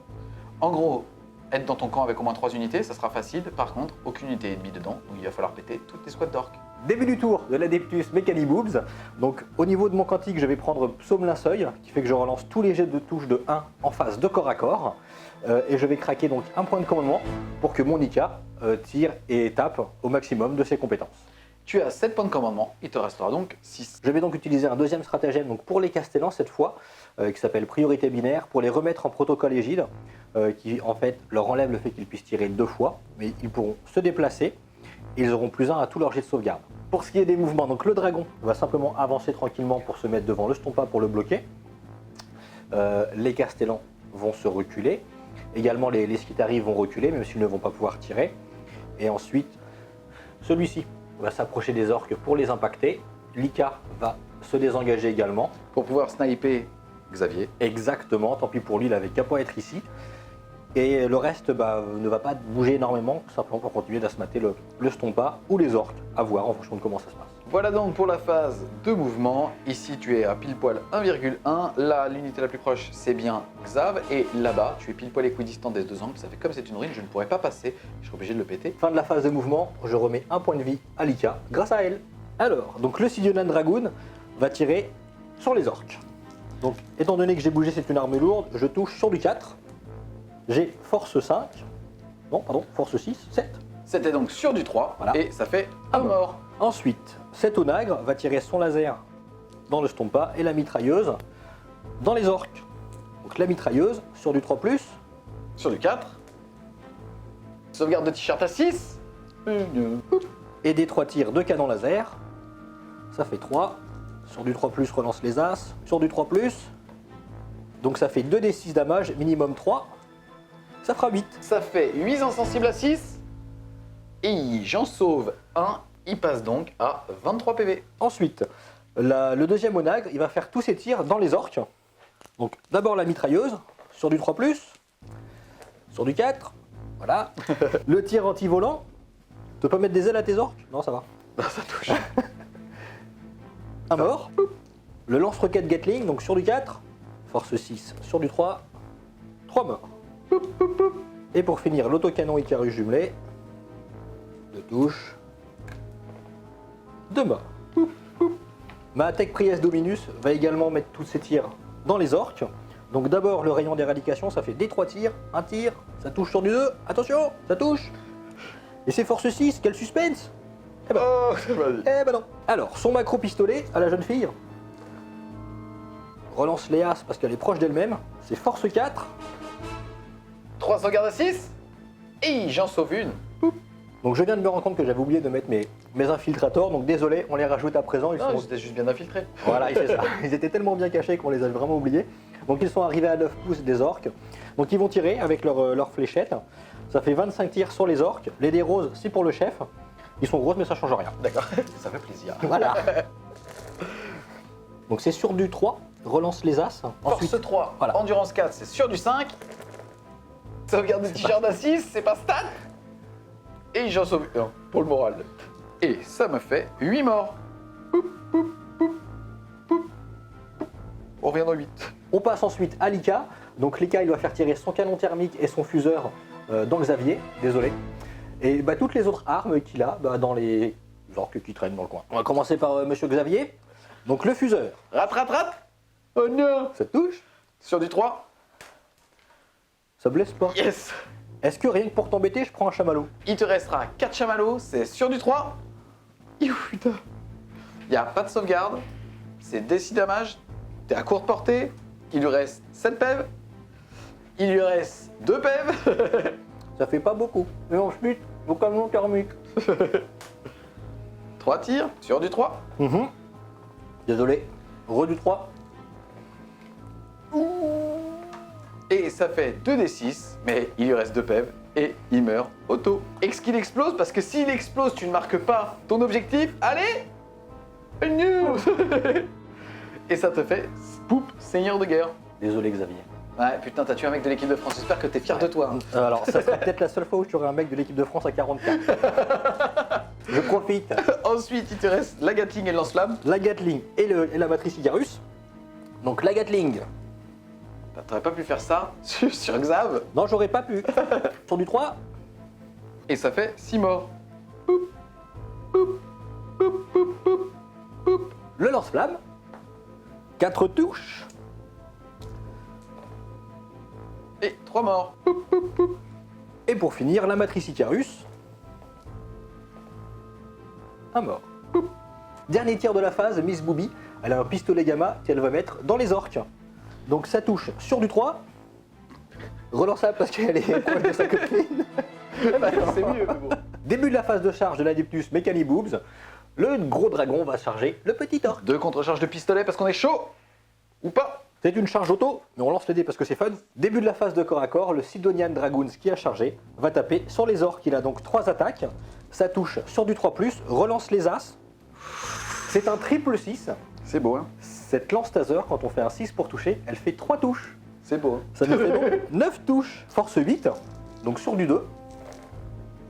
[SPEAKER 1] En gros, être dans ton camp avec au moins 3 unités, ça sera facile. Par contre, aucune unité ennemie dedans, donc il va falloir péter toutes les squads d'orques.
[SPEAKER 2] Début du tour de l'Adeptus Mechaniboobs. Donc au niveau de mon quantique, je vais prendre Psaume Linceuil, qui fait que je relance tous les jets de touche de 1 en phase de corps à corps. Et je vais craquer donc un point de commandement pour que mon Nika tire et tape au maximum de ses compétences.
[SPEAKER 1] Tu as 7 points de commandement, il te restera donc 6.
[SPEAKER 2] Je vais donc utiliser un deuxième stratagème donc pour les Castellans cette fois, qui s'appelle Priorité Binaire, pour les remettre en protocole égide, qui en fait leur enlève le fait qu'ils puissent tirer 2 fois, mais ils pourront se déplacer. Ils auront plus 1 à tous leurs jets de sauvegarde. Pour ce qui est des mouvements, donc le dragon va simplement avancer tranquillement pour se mettre devant le Stompa pour le bloquer. Les Castellans vont se reculer. Également les Skitarii vont reculer, même s'ils ne vont pas pouvoir tirer. Et ensuite, celui-ci va s'approcher des orques pour les impacter. Lika va se désengager également.
[SPEAKER 1] Pour pouvoir sniper Xavier.
[SPEAKER 2] Exactement, tant pis pour lui, il avait qu'à pas être ici. Et le reste ne va pas bouger énormément, simplement pour continuer d'asmater le Stompa ou les orques, à voir en fonction de comment ça se passe.
[SPEAKER 1] Voilà donc pour la phase de mouvement. Ici, tu es à pile poil 1,1. Là, l'unité la plus proche, c'est bien Xav. Et là-bas, tu es pile poil équidistant des 2 angles. Ça fait comme c'est une ruine, je ne pourrais pas passer. Je serai obligé de le péter.
[SPEAKER 2] Fin de la phase de mouvement, je remets un point de vie à Lika grâce à elle. Alors, donc le Sidionan Dragoon va tirer sur les orques. Donc, étant donné que j'ai bougé, c'est une arme lourde, je touche sur du 4. J'ai force 5. Non, pardon, force 6, 7.
[SPEAKER 1] C'était donc sur du 3.
[SPEAKER 2] Voilà.
[SPEAKER 1] Et ça fait un mort.
[SPEAKER 2] Ensuite, cet onagre va tirer son laser dans le Stompa et la mitrailleuse dans les orques. Donc la mitrailleuse sur du 3+,
[SPEAKER 1] Sur du 4. Sauvegarde de t-shirt à 6.
[SPEAKER 2] et des 3 tirs de canon laser. Ça fait 3. Sur du 3+, relance les as. Sur du 3+, donc ça fait 2d6 damage, minimum 3. Ça fera 8.
[SPEAKER 1] Ça fait 8 insensibles à 6. Et j'en sauve 1. Il passe donc à 23 PV.
[SPEAKER 2] Ensuite, le deuxième onagre, il va faire tous ses tirs dans les orques. Donc d'abord la mitrailleuse, sur du 3+, sur du 4, voilà. Le tir anti-volant, tu peux pas mettre des ailes à tes orques? Non, ça va.
[SPEAKER 1] Ça touche.
[SPEAKER 2] Un mort. Le lance-roquette Gatling, donc sur du 4, force 6, sur du 3, 3 morts. Et pour finir, l'autocanon Icarus jumelé, 2 touches, 2 morts. Ma Tech Priest Dominus va également mettre tous ses tirs dans les orques. Donc d'abord le rayon d'éradication, ça fait des 3 tirs, un tir, ça touche sur du 2, attention, ça touche. Et c'est force 6, quel suspense. Eh ben,
[SPEAKER 1] Oh, c'est pas dit.
[SPEAKER 2] eh ben non. Alors, son macro pistolet à la jeune fille, relance les as parce qu'elle est proche d'elle-même, c'est force 4.
[SPEAKER 1] 3 sauvegardes à 6. Et j'en sauve une.
[SPEAKER 2] Donc je viens de me rendre compte que j'avais oublié de mettre mes infiltrators, donc désolé, on les rajoute à présent. Ils
[SPEAKER 1] Non,
[SPEAKER 2] sont...
[SPEAKER 1] j'étais juste bien infiltré.
[SPEAKER 2] Voilà, c'est ça. Ils étaient tellement bien cachés qu'on les avait vraiment oubliés. Donc ils sont arrivés à 9 pouces des orques. Donc ils vont tirer avec leur fléchette. Ça fait 25 tirs sur les orques. Les dés roses, c'est pour le chef. Ils sont grosses mais ça change rien.
[SPEAKER 1] D'accord, ça fait plaisir.
[SPEAKER 2] Voilà. Donc c'est sur du 3, relance les as.
[SPEAKER 1] Force 3,
[SPEAKER 2] voilà.
[SPEAKER 1] endurance 4, c'est sur du 5. Sauvegarde de t-shirt à 6, c'est pas stat. Et j'en sauve un pour le moral. Et ça me fait 8 morts. Poup, poup, poup, poup, poup. On revient dans 8.
[SPEAKER 2] On passe ensuite à Lika. Donc Lika, il va faire tirer son canon thermique et son fuseur dans Xavier, désolé. Et toutes les autres armes qu'il a dans les orques qui traînent dans le coin. On va commencer par Monsieur Xavier. Donc le fuseur,
[SPEAKER 1] Rate, rate, rate. Oh non.
[SPEAKER 2] ça touche,
[SPEAKER 1] Sur du 3.
[SPEAKER 2] ça blesse pas.
[SPEAKER 1] Yes.
[SPEAKER 2] Est-ce que rien que pour t'embêter, je prends un chamallow?
[SPEAKER 1] Il te restera 4 chamallows, c'est sur du 3. Iou, putain. Il n'y a pas de sauvegarde. C'est des 6 damage. T'es à courte portée. Il lui reste 7 PEV. Il lui reste 2 PEV.
[SPEAKER 2] Ça fait pas beaucoup. Mais ensuite, vos canons thermiques.
[SPEAKER 1] 3 tirs sur du 3.
[SPEAKER 2] Désolé, du 3.
[SPEAKER 1] Et ça fait 2d6, mais il lui reste 2 PEV et il meurt auto. Est-ce qu'il explose? Parce que s'il explose, tu ne marques pas ton objectif. Allez. Nul. Et ça te fait poup, seigneur de guerre.
[SPEAKER 2] Désolé Xavier.
[SPEAKER 1] Ouais, putain, t'as tué un mec de l'équipe de France. J'espère que t'es fier de toi. Hein.
[SPEAKER 2] Alors, ça serait peut-être la seule fois où tu aurais un mec de l'équipe de France à 44. Je profite.
[SPEAKER 1] Ensuite, il te reste la Gatling et le lance-flamme.
[SPEAKER 2] La Gatling et la matrice Icarus. Donc la Gatling.
[SPEAKER 1] T'aurais pas pu faire ça sur Xav.
[SPEAKER 2] Non, j'aurais pas pu. Sur du 3.
[SPEAKER 1] Et ça fait 6 morts. Poup, poup, poup, poup, poup, poup.
[SPEAKER 2] Le lance-flamme. 4 touches.
[SPEAKER 1] Et 3 morts. Poup, poup, poup.
[SPEAKER 2] Et pour finir, la matrice Icarus. Un mort. Poup. Dernier tir de la phase, Miss Booby. Elle a un pistolet gamma qu'elle va mettre dans les orques. Donc ça touche sur du 3. Relançable parce qu'elle est proche de sa copine.
[SPEAKER 1] C'est mieux, mais bon.
[SPEAKER 2] Début de la phase de charge de l'Adeptus Mechaniboobs. Le gros dragon va charger le petit orque.
[SPEAKER 1] 2 contre-charges de pistolet parce qu'on est chaud. Ou pas.
[SPEAKER 2] C'est une charge auto, mais on lance le dé parce que c'est fun. Début de la phase de corps à corps, le Sidonian Dragoons qui a chargé va taper sur les orques. Il a donc 3 attaques. Ça touche sur du 3+, relance les as. C'est un triple 6.
[SPEAKER 1] C'est beau, hein.
[SPEAKER 2] Cette lance taser, quand on fait un 6 pour toucher, elle fait 3 touches.
[SPEAKER 1] C'est beau.
[SPEAKER 2] Ça nous fait donc 9 touches. Force 8, donc sur du 2.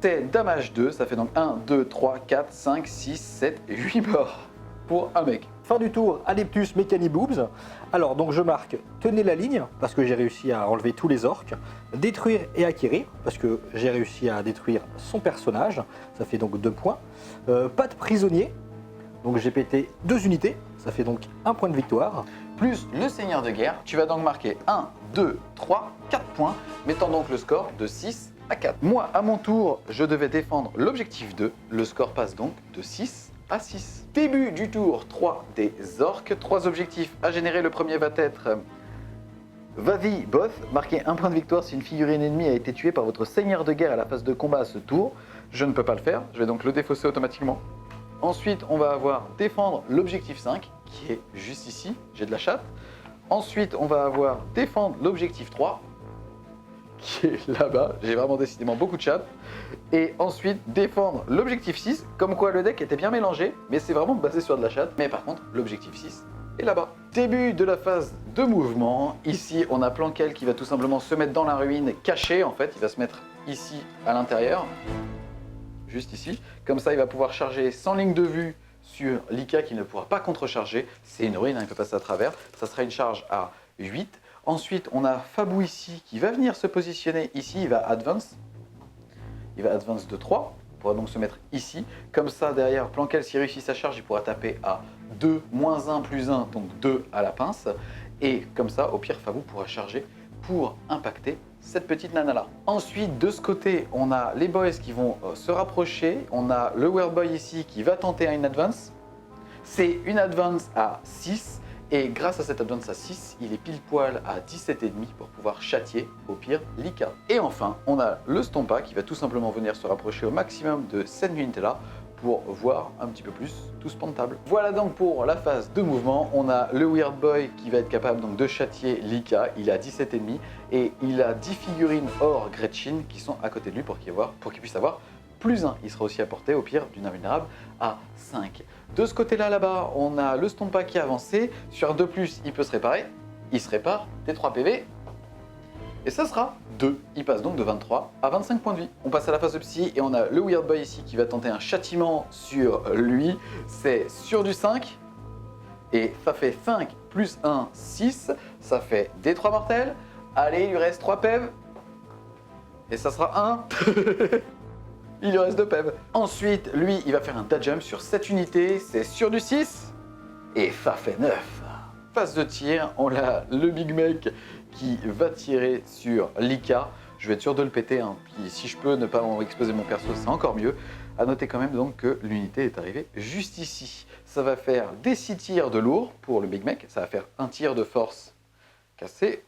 [SPEAKER 1] C'est damage 2, ça fait donc 1, 2, 3, 4, 5, 6, 7 et 8 morts pour un mec.
[SPEAKER 2] Fin du tour, Adeptus Mechaniboobs. Alors, donc je marque tenez la ligne, parce que j'ai réussi à enlever tous les orques. Détruire et acquérir, parce que j'ai réussi à détruire son personnage. Ça fait donc 2 points. Pas de prisonnier, donc j'ai pété 2 unités. Ça fait donc 1 point de victoire.
[SPEAKER 1] Plus le seigneur de guerre, tu vas donc marquer 1, 2, 3, 4 points, mettant donc le score de 6 à 4. Moi, à mon tour, je devais défendre l'objectif 2. Le score passe donc de 6 à 6. Début du tour 3 des orques. 3 objectifs à générer. Le premier va être Vavi Both. Marquez 1 point de victoire si une figurine ennemie a été tuée par votre seigneur de guerre à la phase de combat à ce tour. Je ne peux pas le faire. Je vais donc le défausser automatiquement. Ensuite, on va avoir défendre l'objectif 5, qui est juste ici. J'ai de la chatte. Ensuite, on va avoir défendre l'objectif 3, qui est là-bas. J'ai vraiment décidément beaucoup de chatte. Et ensuite, défendre l'objectif 6, comme quoi le deck était bien mélangé, mais c'est vraiment basé sur de la chatte. Mais par contre, l'objectif 6 est là-bas. Début de la phase de mouvement. Ici, on a Plankel qui va tout simplement se mettre dans la ruine, caché en fait. Il va se mettre ici, à l'intérieur. Juste ici. Comme ça, il va pouvoir charger sans ligne de vue sur Lika qui ne pourra pas contrecharger. C'est une ruine, hein, il peut passer à travers. Ça sera une charge à 8. Ensuite, on a Fabou ici qui va venir se positionner ici. Il va advance. Il va advance de 3. Il pourra donc se mettre ici. Comme ça, derrière, Plankel, s'il réussit sa charge, il pourra taper à 2, moins 1, plus 1, donc 2 à la pince. Et comme ça, au pire, Fabou pourra charger pour impacter cette petite nana là. Ensuite, de ce côté, on a les boys qui vont se rapprocher. On a le Weird Boy ici qui va tenter une advance. C'est une advance à 6. Et grâce à cette advance à 6, il est pile poil à 17,5 pour pouvoir châtier au pire Lika. Et enfin, on a le Stompa qui va tout simplement venir se rapprocher au maximum de cette unité là pour voir un petit peu plus tout spantable. Voilà donc pour la phase de mouvement. On a le Weird Boy qui va être capable donc de châtier Lika. Il a 17,5 et il a 10 figurines hors Gretchen qui sont à côté de lui pour qu'il puisse avoir plus 1. Il sera aussi apporté au pire d'une invulnérable à 5. De ce côté-là, là-bas, on a le Stompa qui a avancé. Sur un 2+, il peut se réparer. Il se répare, T3 PV. Et ça sera 2. Il passe donc de 23 à 25 points de vie. On passe à la phase de psy et on a le Weird Boy ici qui va tenter un châtiment sur lui. C'est sur du 5. Et ça fait 5 plus 1, 6. Ça fait des 3 mortels. Allez, il lui reste 3 PEV. Et ça sera 1. Il lui reste 2 PEV. Ensuite, lui, il va faire un dodge jump sur cette unité. C'est sur du 6. Et ça fait 9. Phase de tir, on a le Big Mec qui va tirer sur Lika. Je vais être sûr de le péter, hein. Puis si je peux ne pas exposer mon perso, c'est encore mieux. A noter quand même donc que l'unité est arrivée juste ici. Ça va faire des 6 tirs de lourd pour le Big Mec. Ça va faire un tir de force cassé.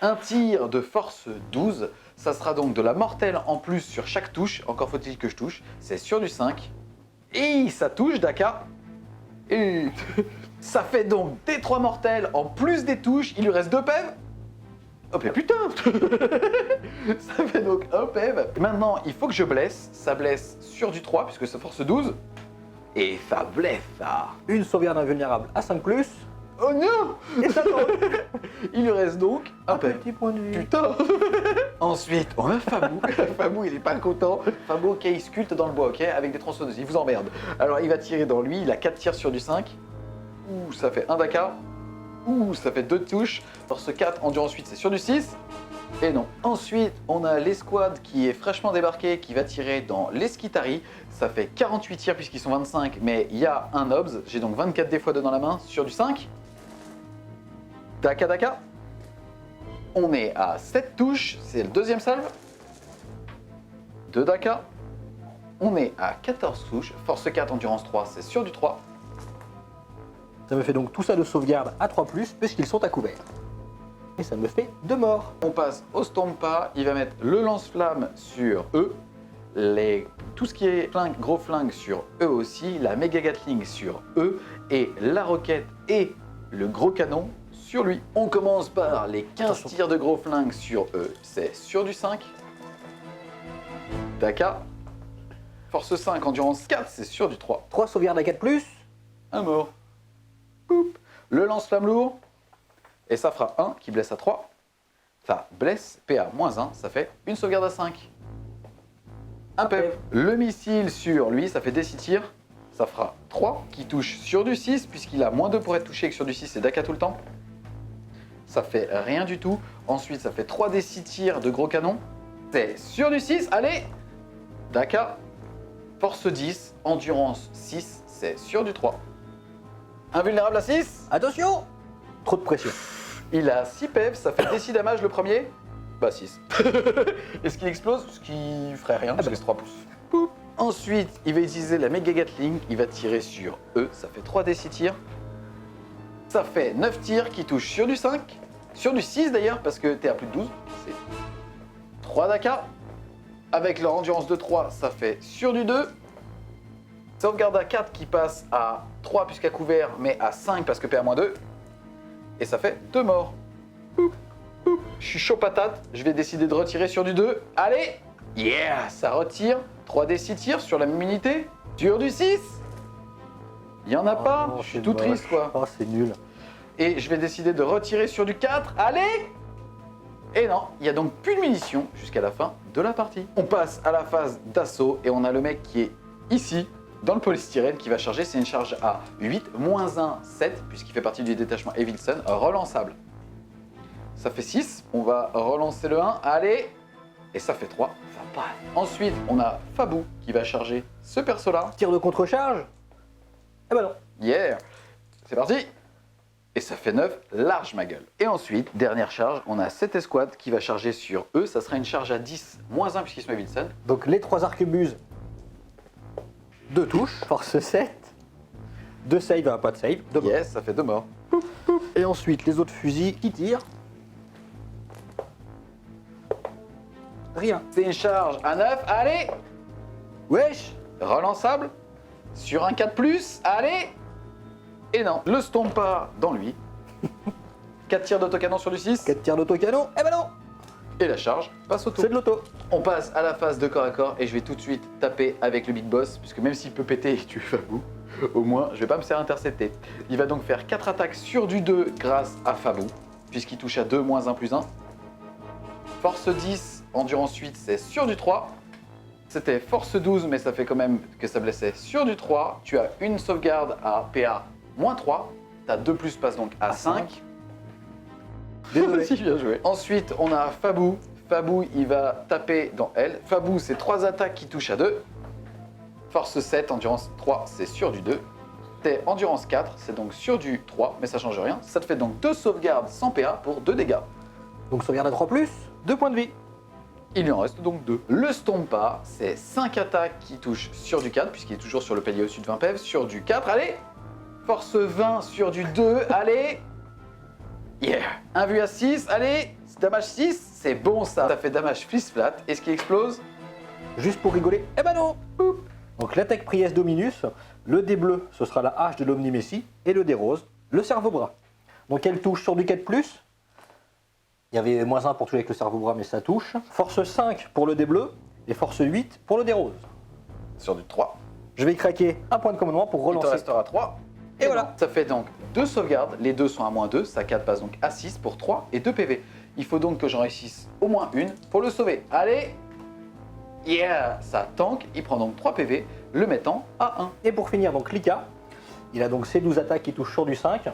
[SPEAKER 1] Un tir de force 12. Ça sera donc de la mortelle en plus sur chaque touche. Encore faut-il que je touche. C'est sur du 5. Et ça touche, Daka. Et ça fait donc des 3 mortels en plus des touches. Il lui reste 2 PEV. Oh mais putain. Ça fait donc 1 PEV. Maintenant, il faut que je blesse. Ça blesse sur du 3 puisque c'est force 12. Et ça blesse ça.
[SPEAKER 2] Une sauvegarde invulnérable à 5+.
[SPEAKER 1] Oh non!
[SPEAKER 2] Et ça tombe.
[SPEAKER 1] Il lui reste donc un PEV.
[SPEAKER 2] petit point de vue.
[SPEAKER 1] Putain! Ensuite, on a Fabou. Fabou, il est pas content. Fabou, ok, il sculpte dans le bois, ok, avec des tronçonneuses. Il vous emmerde. Alors, il va tirer dans lui. Il a 4 tirs sur du 5. Ouh, ça fait 1 Dakar. Ouh, ça fait 2 touches. Force 4, endurance 8, c'est sur du 6. Et non. Ensuite, on a l'escouade qui est fraîchement débarqué, qui va tirer dans l'Eskitari. Ça fait 48 tirs puisqu'ils sont 25, mais il y a un obs. J'ai donc 24 x2 dans la main sur du 5. Daka Daka. On est à 7 touches, c'est le deuxième salve. 2 Daka. On est à 14 touches. Force 4, endurance 3, c'est sur du 3.
[SPEAKER 2] Ça me fait donc tout ça de sauvegarde à 3+, puisqu'ils sont à couvert. Et ça me fait 2 morts.
[SPEAKER 1] On passe au Stompa, il va mettre le lance-flamme sur eux, tout ce qui est flingue, gros flingue sur eux aussi, la méga gatling sur eux, et la roquette et le gros canon sur lui. On commence par les 15
[SPEAKER 2] Attention.
[SPEAKER 1] tirs de gros flingue sur eux, c'est sur du 5. Daka. Force 5, endurance 4, c'est sur du 3.
[SPEAKER 2] 3 sauvegardes à 4+.
[SPEAKER 1] Un mort. Poup. Le lance-flamme lourd. Et ça fera 1 qui blesse à 3. Ça blesse, PA moins 1, ça fait une sauvegarde à 5. Un PEV. Le missile sur lui, ça fait des 6 tirs. Ça fera 3 qui touche sur du 6, puisqu'il a moins 2 pour être touché, et que sur du 6, c'est Daka tout le temps. Ça fait rien du tout. Ensuite, ça fait 3 des 6 tirs de gros canon. C'est sur du 6, allez. Daka. Force 10, endurance 6, c'est sur du 3. Invulnérable à 6.
[SPEAKER 2] Attention. Trop de pression.
[SPEAKER 1] Il a 6 PEV, ça fait des 6 damage le premier. Bah 6. Est-ce qu'il explose? Ce qui ferait rien, parce que c'est 3 pouces. Poup. Ensuite, il va utiliser la méga gatling, il va tirer sur eux, ça fait 3 des 6 tirs. Ça fait 9 tirs qui touchent sur du 5, sur du 6 d'ailleurs, parce que t'es à plus de 12. C'est 3 Daka. Avec leur endurance de 3, ça fait sur du 2. Sauvegarde à 4 qui passe à 3 puisqu'à couvert, mais à 5 parce que PA-2. Et ça fait 2 morts. Poup, poup. Je suis chaud patate, je vais décider de retirer sur du 2. Allez. Yeah, ça retire. 3 des 6 tirs sur la même unité. Sur du 6. Il n'y en a pas,
[SPEAKER 2] non,
[SPEAKER 1] je suis
[SPEAKER 2] c'est
[SPEAKER 1] tout
[SPEAKER 2] moche.
[SPEAKER 1] triste quoi.
[SPEAKER 2] Oh, c'est nul.
[SPEAKER 1] Et je vais décider de retirer sur du 4. Allez. Et non, il n'y a donc plus de munitions jusqu'à la fin de la partie. On passe à la phase d'assaut et on a le mec qui est ici, dans le polystyrène, qui va charger. C'est une charge à 8, moins 1, 7, puisqu'il fait partie du détachement Evilson, relançable. Ça fait 6, on va relancer le 1, allez. Et ça fait 3, ça passe. Ensuite, on a Fabou qui va charger ce perso-là.
[SPEAKER 2] Tir de contre-charge. Eh ben non.
[SPEAKER 1] Yeah. C'est parti. Et ça fait 9, large ma gueule. Et ensuite, dernière charge, on a cette escouade qui va charger sur eux. Ça sera une charge à 10, moins 1 puisqu'ils sont Evilson.
[SPEAKER 2] Donc les 3 arquebuses. 2 touches. Force 7. 2 save, pas de save. 2 morts.
[SPEAKER 1] Yes, ça fait 2 morts.
[SPEAKER 2] Et ensuite les autres fusils qui tirent. Rien.
[SPEAKER 1] C'est une charge à 9, allez.
[SPEAKER 2] Wesh.
[SPEAKER 1] Relançable. Sur un 4+, allez. Et non, le Stompa dans lui. 4 tirs d'autocanon sur du 6.
[SPEAKER 2] 4 tirs d'autocanon. Eh ben non.
[SPEAKER 1] Et la charge passe au tour.
[SPEAKER 2] C'est de l'auto.
[SPEAKER 1] On passe à la phase de corps à corps et je vais tout de suite taper avec le Big Boss, puisque même s'il peut péter et tuer Fabou, au moins je vais pas me faire intercepter. Il va donc faire 4 attaques sur du 2 grâce à Fabou, puisqu'il touche à 2, moins 1, plus 1. Force 10, endurance 8, c'est sur du 3. C'était force 12, mais ça fait quand même que ça blessait sur du 3. Tu as une sauvegarde à PA, moins 3. Ta 2 plus passe donc à 5.
[SPEAKER 2] Désolé.
[SPEAKER 1] Si, bien joué. Ensuite, on a Fabou. Fabou, il va taper dans elle. Fabou, c'est 3 attaques qui touchent à 2. Force 7, endurance 3, c'est sur du 2. T'es endurance 4, c'est donc sur du 3, mais ça change rien. Ça te fait donc 2 sauvegardes sans PA pour 2 dégâts.
[SPEAKER 2] Donc sauvegarde à 3+, 2 points de vie.
[SPEAKER 1] Il lui en reste donc 2. Le Stompa, c'est 5 attaques qui touchent sur du 4, puisqu'il est toujours sur le palier au-dessus de 20 PEV. Sur du 4, allez. Force 20 sur du 2, allez. Yeah. Un vu à 6, allez. Damage 6, c'est bon ça. Ça fait damage flis-flat. Est-ce qu'il explose?
[SPEAKER 2] Juste pour rigoler. Eh ben non. Donc l'attaque Priest Dominus, le dé bleu, ce sera la hache de l'Omnimessie, et le dé rose, le cerveau-bras. Donc elle touche sur du 4+. Il y avait moins 1 pour toucher avec le cerveau-bras, mais ça touche. Force 5 pour le dé bleu, et force 8 pour le dé rose.
[SPEAKER 1] Sur du 3.
[SPEAKER 2] Je vais craquer un point de commandement pour
[SPEAKER 1] Il te
[SPEAKER 2] relancer.
[SPEAKER 1] restera 3.
[SPEAKER 2] Et voilà.
[SPEAKER 1] Ça fait donc 2 sauvegardes, les deux sont à -2, sa 4 passe donc à 6 pour 3 et 2 PV. Il faut donc que j'en réussisse au moins une pour le sauver. Allez. Yeah, ça tank, il prend donc 3 PV, le mettant à 1.
[SPEAKER 2] Et pour finir, donc Lika, il a donc ses 12 attaques qui touchent sur du 5,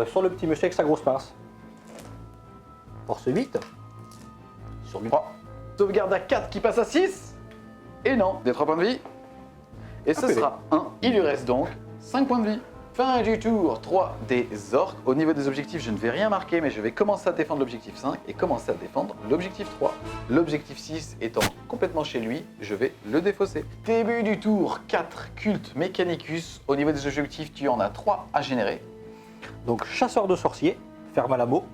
[SPEAKER 2] sur le petit monsieur avec sa grosse pince. Force 8, sur du 3.
[SPEAKER 1] Sauvegarde à 4 qui passe à 6. Et non, des 3 points de vie. Et ce
[SPEAKER 2] PV.
[SPEAKER 1] sera 1. Il lui reste donc 5 points de vie. Fin du tour 3 des orques. Au niveau des objectifs, je ne vais rien marquer, mais je vais commencer à défendre l'objectif 5 et commencer à défendre l'objectif 3. L'objectif 6 étant complètement chez lui, je vais le défausser. Début du tour 4, culte Mechanicus. Au niveau des objectifs, tu en as 3 à générer.
[SPEAKER 2] Donc chasseur de sorciers, ferme à la mot.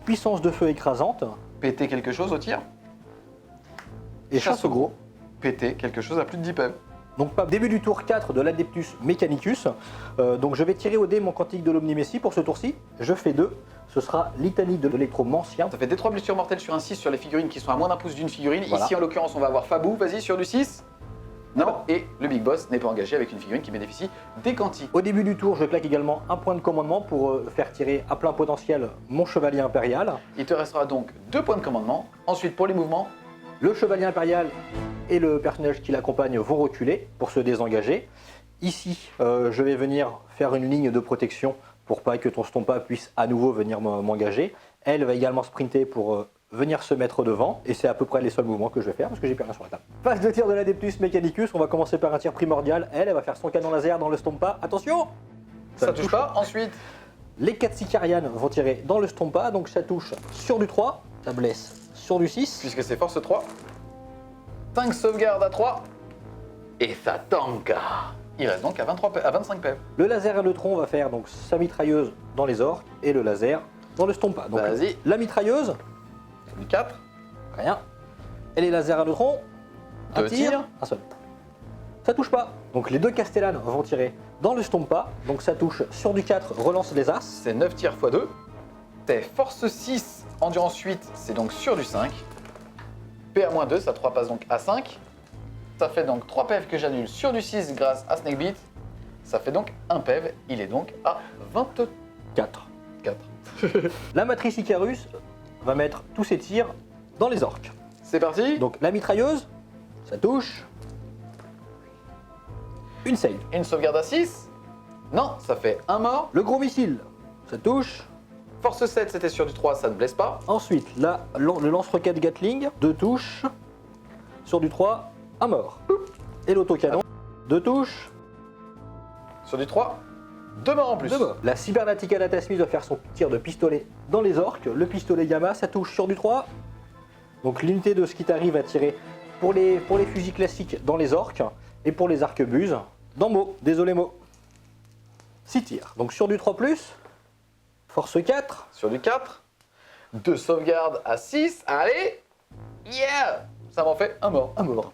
[SPEAKER 2] Puissance de feu écrasante
[SPEAKER 1] Péter quelque chose au tir.
[SPEAKER 2] et chasse au gros.
[SPEAKER 1] Péter quelque chose à plus de 10 PV.
[SPEAKER 2] Donc début du tour 4 de l'Adeptus Mechanicus. Donc je vais tirer au dé mon cantique de l'Omnimécie pour ce tour-ci. Je fais 2. Ce sera litanie de l'électromancien.
[SPEAKER 1] Ça fait des 3 blessures mortelles sur un 6 sur les figurines qui sont à moins d'un pouce d'une figurine.
[SPEAKER 2] Voilà.
[SPEAKER 1] Ici, en l'occurrence, on va avoir Fabou. Vas-y, sur du 6. Non.
[SPEAKER 2] Ah bah.
[SPEAKER 1] Et le Big Boss n'est pas engagé avec une figurine qui bénéficie des cantiques.
[SPEAKER 2] Au début du tour, je claque également un point de commandement pour faire tirer à plein potentiel mon chevalier impérial.
[SPEAKER 1] Il te restera donc 2 points de commandement. Ensuite, pour les mouvements,
[SPEAKER 2] Le chevalier impérial et le personnage qui l'accompagne vont reculer pour se désengager. Ici, je vais venir faire une ligne de protection pour pas que ton Stompa puisse à nouveau venir m'engager. Elle va également sprinter pour venir se mettre devant. Et c'est à peu près les seuls mouvements que je vais faire parce que j'ai plus rien sur la table. Phase de tir de l'Adeptus Mechanicus. On va commencer par un tir primordial. Elle va faire son canon laser dans le Stompa. Attention!
[SPEAKER 1] ça touche pas. Ensuite,
[SPEAKER 2] Les 4 Sicarianes vont tirer dans le Stompa. Donc ça touche sur du 3. Ça blesse sur du 6.
[SPEAKER 1] puisque c'est force 3, 5 sauvegardes à 3. Et ça tank. Il reste donc à 25 PV.
[SPEAKER 2] Le laser à neutron va faire donc sa mitrailleuse dans les orques et le laser dans le Stompa. Donc
[SPEAKER 1] Vas-y.
[SPEAKER 2] la mitrailleuse,
[SPEAKER 1] Du 4.
[SPEAKER 2] rien. Et les lasers à neutron, un
[SPEAKER 1] Deux
[SPEAKER 2] tir,
[SPEAKER 1] tirs.
[SPEAKER 2] un seul. Ça touche pas. Donc les 2 Castellanes vont tirer dans le Stompa. Donc ça touche sur du 4, relance les As.
[SPEAKER 1] C'est 9 tirs x 2. T'es force 6, endurance 8, c'est donc sur du 5. PA-2, ça 3 passe donc à 5. Ça fait donc 3 PV que j'annule sur du 6 grâce à Snakebeat. Ça fait donc 1 PV, il est donc à 24.
[SPEAKER 2] 4. La matrice Icarus va mettre tous ses tirs dans les orques.
[SPEAKER 1] C'est parti.
[SPEAKER 2] Donc la mitrailleuse, ça touche. Une save.
[SPEAKER 1] Une sauvegarde à 6. Non, ça fait 1 mort.
[SPEAKER 2] Le gros missile, ça touche.
[SPEAKER 1] Force 7, c'était sur du 3, ça ne blesse pas.
[SPEAKER 2] Ensuite, là, le lance-roquette Gatling, 2 touches. Sur du 3, un mort. Et l'autocanon, 2 touches,
[SPEAKER 1] Sur du 3, 2 morts en plus.
[SPEAKER 2] 2 morts. La Cybernatica Datasmith va faire son tir de pistolet dans les orques. Le pistolet Gamma, ça touche sur du 3. Donc l'unité de Skitari va tirer pour les fusils classiques dans les orques et pour les arquebuses dans Mo. Désolé Mo. 6 tirs. Donc sur du 3+, force 4.
[SPEAKER 1] Sur du 4. 2 sauvegardes à 6. Allez. Yeah. Ça m'en fait 1 mort.
[SPEAKER 2] Un mort.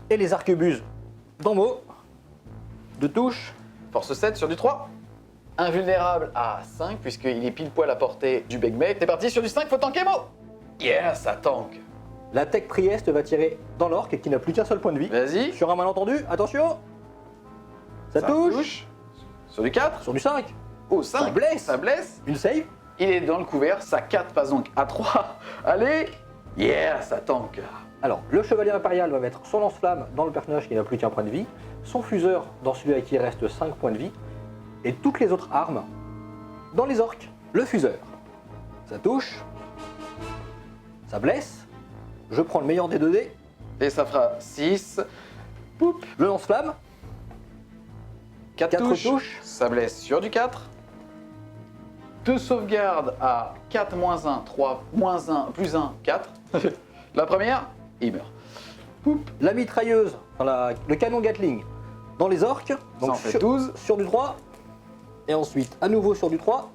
[SPEAKER 2] Et les arquebuses dans Mo. 2 touches.
[SPEAKER 1] Force 7 sur du 3. Invulnérable à 5 puisqu'il est pile poil à portée du Big Mate. C'est parti sur du 5, faut tanker Mo. Yeah, ça tank.
[SPEAKER 2] La Tech Priest va tirer dans l'orque qui n'a plus qu'un seul point de vie.
[SPEAKER 1] Vas-y.
[SPEAKER 2] Sur un malentendu, attention. Ça touche.
[SPEAKER 1] Sur du 4.
[SPEAKER 2] Sur du 5.
[SPEAKER 1] Oh, 5.
[SPEAKER 2] Ça blesse.
[SPEAKER 1] Ça blesse.
[SPEAKER 2] Une save.
[SPEAKER 1] Il est dans le couvert. Sa 4 passe donc à 3. Allez. Yeah, ça tank.
[SPEAKER 2] Alors, le chevalier impérial va mettre son lance-flamme dans le personnage qui n'a plus qu'un point de vie, son fuseur dans celui à qui il reste 5 points de vie, et toutes les autres armes dans les orques. Le fuseur, ça touche, ça blesse, je prends le meilleur des 2 dés,
[SPEAKER 1] Et ça fera 6. Poup.
[SPEAKER 2] le lance-flamme,
[SPEAKER 1] 4
[SPEAKER 2] 4
[SPEAKER 1] touches.
[SPEAKER 2] touches.
[SPEAKER 1] Ça blesse sur du 4. 2 sauvegardes à 4, moins 1, 3, moins 1, plus 1, 4. La première, il meurt.
[SPEAKER 2] la mitrailleuse, enfin le canon Gatling dans les orques,
[SPEAKER 1] Ça en fait 12.
[SPEAKER 2] sur du 3, et ensuite à nouveau sur du 3,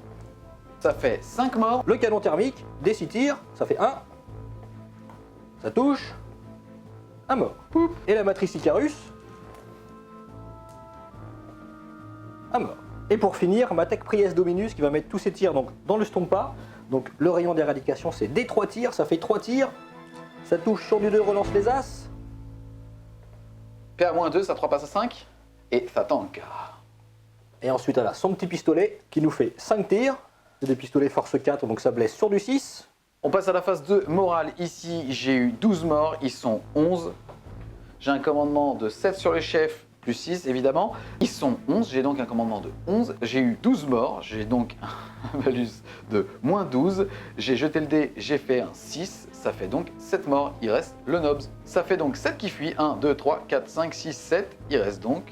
[SPEAKER 1] Ça fait 5 morts.
[SPEAKER 2] le canon thermique, des 6 tirs, ça fait 1, ça touche, un mort. Et la matrice Icarus, un mort. Et pour finir, ma Tech Priest Dominus qui va mettre tous ses tirs donc, dans le Stompa. Donc le rayon d'éradication c'est des 3 tirs, ça fait 3 tirs, ça touche sur du 2, relance les As.
[SPEAKER 1] PA-2, ça 3 passe à 5. et ça tank.
[SPEAKER 2] Et ensuite, elle a son petit pistolet qui nous fait 5 tirs. C'est des pistolets force 4, donc ça blesse sur du 6.
[SPEAKER 1] On passe à la phase de morale. Ici, j'ai eu 12 morts, ils sont 11. J'ai un commandement de 7 sur le chef, plus 6 évidemment. Ils sont 11, j'ai donc un commandement de 11. J'ai eu 12 morts, j'ai donc un malus de moins 12. J'ai jeté le dé, j'ai fait un 6. Ça fait donc 7 morts, il reste le Nobs. Ça fait donc 7 qui fuient. 1, 2, 3, 4, 5, 6, 7. Il reste donc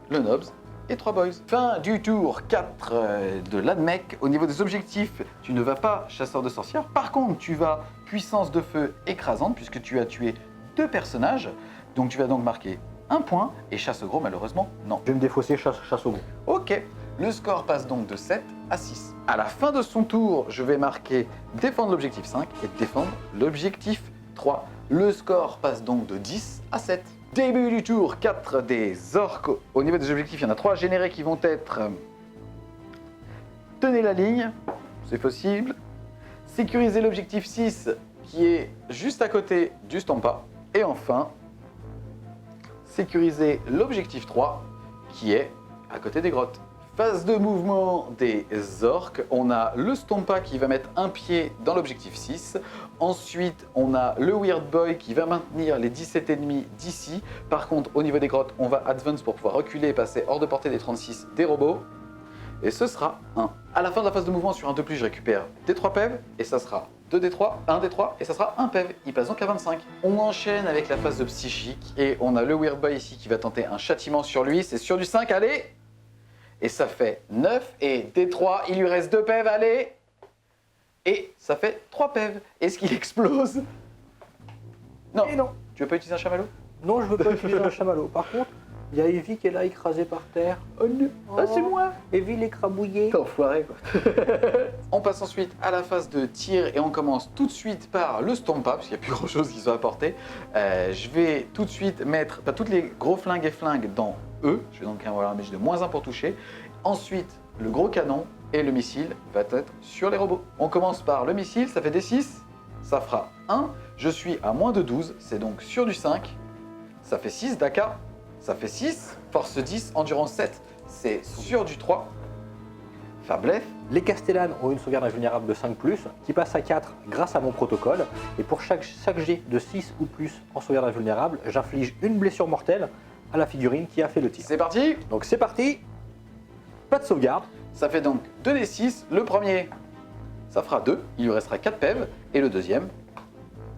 [SPEAKER 1] le Nobs et 3 boys. Fin du tour 4 de l'ADMEC. Au niveau des objectifs, tu ne vas pas chasseur de sorcières. Par contre, tu vas puissance de feu écrasante puisque tu as tué 2 personnages. Donc tu vas donc marquer 1 point et chasse au gros malheureusement non.
[SPEAKER 2] Je vais me défausser chasse au gros.
[SPEAKER 1] Ok, le score passe donc de 7 à 6. À la fin de son tour, je vais marquer défendre l'objectif 5 et défendre l'objectif 3. Le score passe donc de 10 à 7. Début du tour 4 des orques. Au niveau des objectifs, il y en a 3 générés qui vont être tenez la ligne, c'est possible. Sécuriser l'objectif 6 qui est juste à côté du Stampa. Et enfin, sécuriser l'objectif 3 qui est à côté des grottes. Phase de mouvement des orques, on a le Stompa qui va mettre un pied dans l'objectif 6. Ensuite, on a le Weird Boy qui va maintenir les 17 ennemis d'ici. Par contre, au niveau des grottes, on va advance pour pouvoir reculer et passer hors de portée des 36 des robots. Et ce sera 1. À la fin de la phase de mouvement, sur un 2+, je récupère des 3 PEV et ça sera 2 D3, 1 D3 et ça sera 1 PEV. Il passe donc à 25. On enchaîne avec la phase de psychique et on a le Weird Boy ici qui va tenter un châtiment sur lui. C'est sur du 5, allez! Et ça fait 9 et D3, il lui reste 2 PEV, allez! Et ça fait 3 PEV. Est-ce qu'il explose? Non.
[SPEAKER 2] Et non.
[SPEAKER 1] Tu veux pas utiliser un chamallow?
[SPEAKER 2] Non, je veux pas utiliser un chamallow. Par contre, il y a Evie qui est là écrasée par terre.
[SPEAKER 1] Oh non, ah, c'est moi!
[SPEAKER 2] Evie l'écrabouillée.
[SPEAKER 1] T'es enfoiré quoi. On passe ensuite à la phase de tir et on commence tout de suite par le Stompa, parce qu'il n'y a plus grand chose qui soit apporté. Je vais tout de suite mettre tous les gros flingues et flingues dans E. Je vais donc avoir un damage de moins 1 pour toucher. Ensuite, le gros canon et le missile va être sur les robots. On commence par le missile, ça fait D6, ça fera 1. Je suis à moins de 12, c'est donc sur du 5. Ça fait 6 Daka, ça fait 6. Force 10, endurance 7, c'est sur du 3. Faiblesse.
[SPEAKER 2] Les Castellanes ont une sauvegarde invulnérable de 5+, qui passe à 4 grâce à mon protocole. Et pour chaque jet de 6 ou plus en sauvegarde invulnérable, j'inflige une blessure mortelle à la figurine qui a fait le tir.
[SPEAKER 1] C'est parti.
[SPEAKER 2] Donc c'est parti. Pas de sauvegarde.
[SPEAKER 1] Ça fait donc 2d6. Le premier, ça fera 2. Il lui restera 4 PEV. Et le deuxième,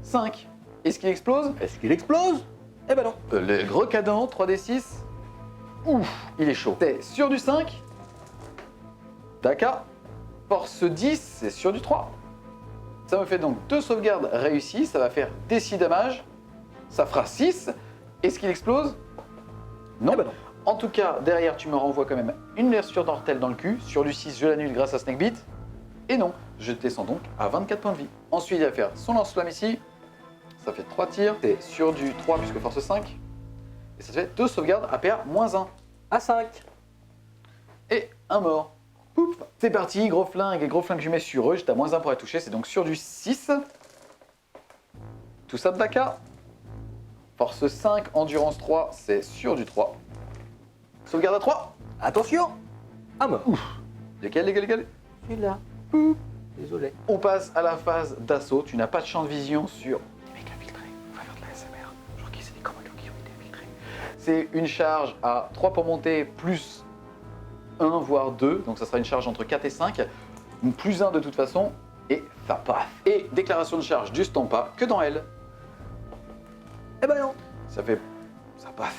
[SPEAKER 1] 5. Est-ce qu'il explose?
[SPEAKER 2] Est-ce qu'il explose? Eh ben non.
[SPEAKER 1] Le gros canon, 3d6. Ouf, il est chaud. C'est sur du 5. D'accord. Force 10, c'est sur du 3. Ça me fait donc 2 sauvegardes réussies. Ça va faire des 6 damage. Ça fera 6. Est-ce qu'il explose? Non.
[SPEAKER 2] Eh ben non.
[SPEAKER 1] En tout cas, derrière, tu me renvoies quand même une blessure mortelle dans le cul. Sur du 6, je l'annule grâce à Snakebit. Et non, je descends donc à 24 points de vie. Ensuite, il va faire son lance-flamme ici. Ça fait 3 tirs. C'est sur du 3 puisque force 5. Et ça fait 2 sauvegardes APA moins 1.
[SPEAKER 2] À 5.
[SPEAKER 1] Et un mort. Pouf. C'est parti, gros flingue et gros flingue que je mets sur eux. J'étais à moins 1 pour les toucher. C'est donc sur du 6. Tout ça de Daka. Force 5, endurance 3, c'est sur du 3. Sauvegarde à 3.
[SPEAKER 2] Attention. À mort.
[SPEAKER 1] Lequel?
[SPEAKER 2] Celui-là. Désolé.
[SPEAKER 1] On passe à la phase d'assaut. Tu n'as pas de champ de vision sur les mecs infiltrés. On va faire de la SMR. Genre qui c'est des commandos qui ont été infiltrés. C'est une charge à 3 pour monter, plus 1 voire 2. Donc ça sera une charge entre 4 et 5. Plus 1 de toute façon. Et ça passe. Et déclaration de charge du Stampa que dans elle.
[SPEAKER 2] Eh ben non.
[SPEAKER 1] Ça passe.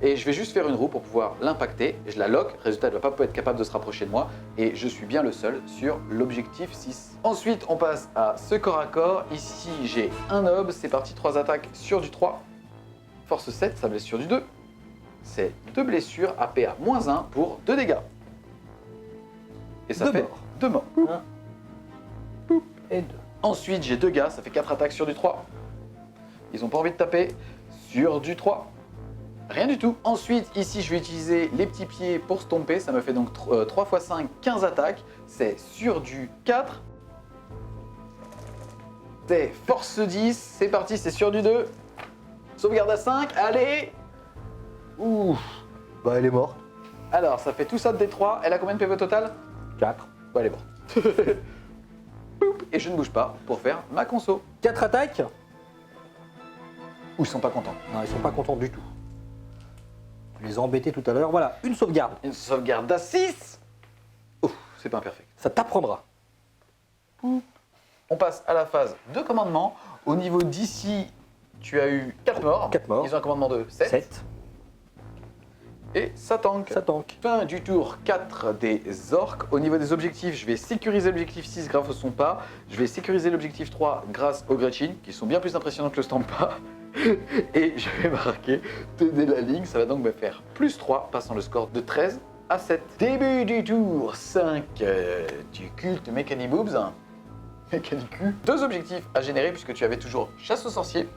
[SPEAKER 1] Et je vais juste faire une roue pour pouvoir l'impacter. Je la lock, résultat, elle ne va pas être capable de se rapprocher de moi. Et je suis bien le seul sur l'objectif 6. Ensuite, on passe à ce corps à corps. Ici, j'ai un nob. C'est parti, 3 attaques sur du 3. Force 7, ça blesse sur du 2. C'est 2 blessures, APA moins 1 pour 2 dégâts. Et ça
[SPEAKER 2] 2
[SPEAKER 1] fait
[SPEAKER 2] morts.
[SPEAKER 1] 2 morts.
[SPEAKER 2] 1 et 2.
[SPEAKER 1] Ensuite, j'ai 2 gars, ça fait 4 attaques sur du 3. Ils ont pas envie de taper sur du 3. Rien du tout. Ensuite, ici, je vais utiliser les petits pieds pour stomper. Ça me fait donc 3 x 5, 15 attaques. C'est sur du 4. C'est force 10. C'est parti, c'est sur du 2. Sauvegarde à 5. Allez. Ouh.
[SPEAKER 2] Bah elle est morte.
[SPEAKER 1] Alors, ça fait tout ça de D3. Elle a combien de PV au total?
[SPEAKER 2] 4.
[SPEAKER 1] Bon, elle est morte. Poup, et je ne bouge pas pour faire ma conso.
[SPEAKER 2] 4 attaques.
[SPEAKER 1] Ou ils sont pas contents.
[SPEAKER 2] Non, ils sont pas contents du tout. Tu les as embêtés tout à l'heure. Voilà, une sauvegarde.
[SPEAKER 1] Une sauvegarde à 6. Ouf, c'est pas imperfect.
[SPEAKER 2] Ça t'apprendra.
[SPEAKER 1] On passe à la phase de commandement. Au niveau d'ici, tu as eu 4 morts.
[SPEAKER 2] 4 morts.
[SPEAKER 1] Ils ont un commandement de 7.
[SPEAKER 2] 7.
[SPEAKER 1] Et ça tank.
[SPEAKER 2] Ça tank.
[SPEAKER 1] Fin du tour 4 des orques. Au niveau des objectifs, je vais sécuriser l'objectif 6 grâce au Stompa. Je vais sécuriser l'objectif 3 grâce au Gretchen, qui sont bien plus impressionnants que le Stompa. Et je vais marquer tenez la ligne. Ça va donc me faire plus 3, passant le score de 13 à 7. Début du tour 5 du culte Mechaniboobs. Mechanicu. 2 objectifs à générer puisque tu avais toujours chasse aux sorciers.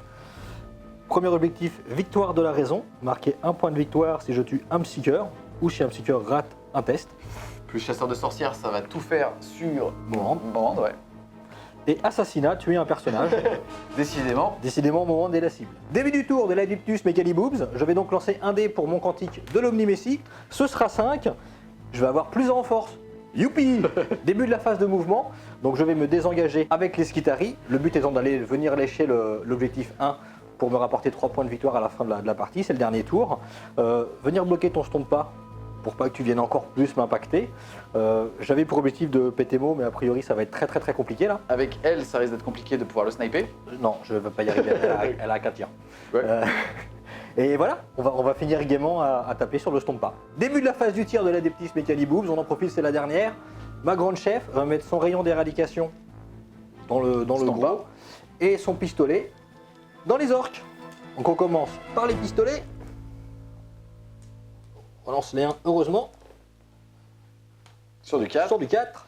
[SPEAKER 2] Premier objectif, victoire de la raison. Marquer 1 point de victoire si je tue un Psyker ou si un Psyker rate un test.
[SPEAKER 1] Plus chasseur de sorcières, ça va tout faire sur
[SPEAKER 2] Morande.
[SPEAKER 1] ouais.
[SPEAKER 2] Et assassinat, tuer un personnage.
[SPEAKER 1] Décidément.
[SPEAKER 2] Décidément, Morande est la cible. Début du tour de l'Adiptus Mechaniboobs. Je vais donc lancer un dé pour mon quantique de l'Omnimessie. Ce sera 5. Je vais avoir plus en force. Youpi. Début de la phase de mouvement. Donc je vais me désengager avec les Skitari. Le but étant d'aller venir lécher l'objectif 1 pour me rapporter 3 points de victoire à la fin de la partie. C'est le dernier tour. Venir bloquer ton Stompa pour pas que tu viennes encore plus m'impacter. J'avais pour objectif de péter mot, mais a priori ça va être très compliqué là.
[SPEAKER 1] Avec elle, ça risque d'être compliqué de pouvoir le sniper.
[SPEAKER 2] Non, je ne vais pas y arriver, elle a qu'un tir.
[SPEAKER 1] Ouais.
[SPEAKER 2] Et voilà, on va finir gaiement à taper sur le Stompa. Début de la phase du tir de l'Adeptis Mechaniboobs, on en profite, c'est la dernière. Ma grande chef va mettre son rayon d'éradication dans le
[SPEAKER 1] Stompa.
[SPEAKER 2] gros et son pistolet dans les orques. Donc on commence par les pistolets. On lance les 1, heureusement,
[SPEAKER 1] Sur du 4.
[SPEAKER 2] sur du 4.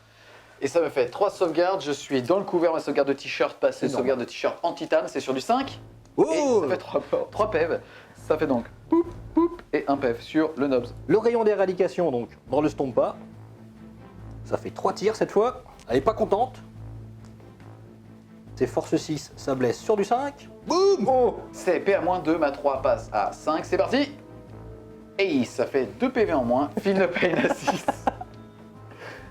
[SPEAKER 1] Et ça me fait 3 sauvegardes. Je suis dans le couvert, ma sauvegarde de t-shirt, passée
[SPEAKER 2] Énorme.
[SPEAKER 1] sauvegarde de t-shirt en titane, c'est sur du 5.
[SPEAKER 2] Oh
[SPEAKER 1] Et ça fait 3 PEV. Ça fait donc poup, poup et un PEV sur le Nobs.
[SPEAKER 2] Le rayon d'éradication, donc, dans le Stompa. Ça fait 3 tirs cette fois. Elle est pas contente. C'est force 6, ça blesse sur du 5. Boum.
[SPEAKER 1] Oh, c'est PA-2, ma 3 passe à 5, c'est parti. Et ça fait 2 PV en moins, file le pain à 6.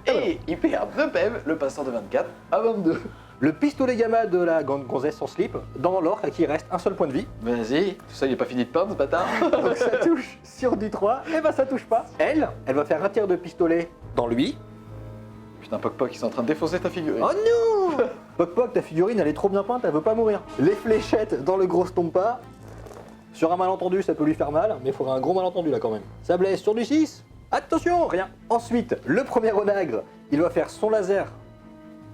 [SPEAKER 1] Et il perd 2 PV, le passant de 24 à 22.
[SPEAKER 2] Le pistolet gamma de la gonzesse sans slip dans l'orque à qui il reste un seul point de vie.
[SPEAKER 1] Vas-y, tout ça il est pas fini de peindre ce bâtard.
[SPEAKER 2] Donc ça touche sur du 3, et ben ça touche pas. Elle va faire un tir de pistolet dans lui.
[SPEAKER 1] Putain, Poc Poc, ils sont en train de défoncer ta figurine.
[SPEAKER 2] Oh non Poc Poc, ta figurine elle est trop bien peinte, elle veut pas mourir. Les fléchettes dans le gros Stompa. Sur un malentendu ça peut lui faire mal, mais il faudra un gros malentendu là quand même. Ça blesse sur du 6. Attention, rien. Ensuite, le premier onagre, il va faire son laser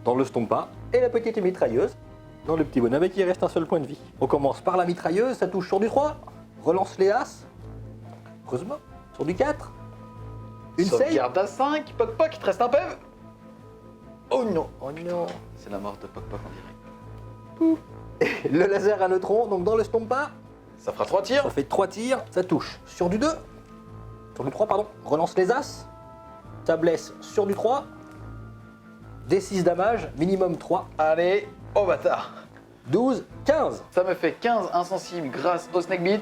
[SPEAKER 2] dans le Stompa et la petite mitrailleuse dans le petit bonhomme avec qui il reste un seul point de vie. On commence par la mitrailleuse, ça touche sur du 3, relance les As, heureusement, sur du 4, une save.
[SPEAKER 1] Sauvegarde à 5, Poc Poc, il te reste un PEV. Oh non,
[SPEAKER 2] Oh non.
[SPEAKER 1] c'est la mort de Poc Poc en direct.
[SPEAKER 2] Le laser à neutrons, donc dans le Stompa,
[SPEAKER 1] Ça fera 3 tirs.
[SPEAKER 2] ça fait 3 tirs, ça touche sur du 2, sur du 3 pardon, relance les As, ça blesse sur du 3, D6 damage, minimum 3,
[SPEAKER 1] Allez, oh bâtard.
[SPEAKER 2] 12, 15.
[SPEAKER 1] Ça me fait 15 insensibles grâce au Snake Beat.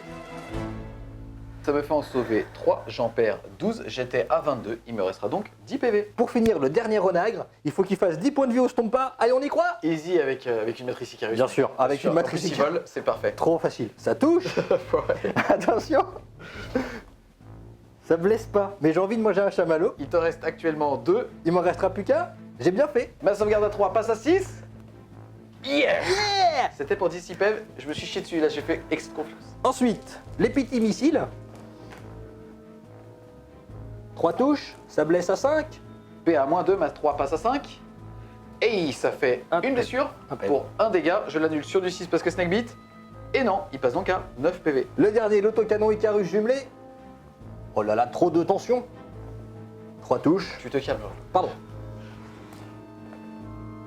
[SPEAKER 1] Ça me fait en sauver 3, j'en perds 12, j'étais à 22, il me restera donc 10 PV.
[SPEAKER 2] Pour finir le dernier onagre, il faut qu'il fasse 10 points de vie au Stompa, allez on y croit.
[SPEAKER 1] Easy avec une matrice Icarus.
[SPEAKER 2] Bien sûr, avec une matrice
[SPEAKER 1] Icarus.
[SPEAKER 2] Icarus.
[SPEAKER 1] Vol, c'est parfait.
[SPEAKER 2] Trop facile, ça touche.
[SPEAKER 1] Ouais.
[SPEAKER 2] Attention. Ça blesse pas, mais j'ai envie de manger un chamallow.
[SPEAKER 1] Il te reste actuellement 2.
[SPEAKER 2] Il m'en restera plus qu'un. J'ai bien fait.
[SPEAKER 1] Ma sauvegarde à 3 passe à 6. Yeah.
[SPEAKER 2] Yeah.
[SPEAKER 1] C'était pour 10 PV, je me suis chié dessus, là j'ai fait ex confiance.
[SPEAKER 2] Ensuite, les petits missiles. 3 touches, ça blesse à 5.
[SPEAKER 1] PA-2, ma 3 passe à 5. Et ça fait
[SPEAKER 2] Un
[SPEAKER 1] une
[SPEAKER 2] PV.
[SPEAKER 1] blessure
[SPEAKER 2] Un PV.
[SPEAKER 1] pour un dégât. Je l'annule sur du 6 parce que Snake Beat. Et non, il passe donc à 9 PV.
[SPEAKER 2] Le dernier, l'autocanon Icarus jumelé. Oh là là, trop de tension. 3 touches.
[SPEAKER 1] Tu te calmes.
[SPEAKER 2] Pardon.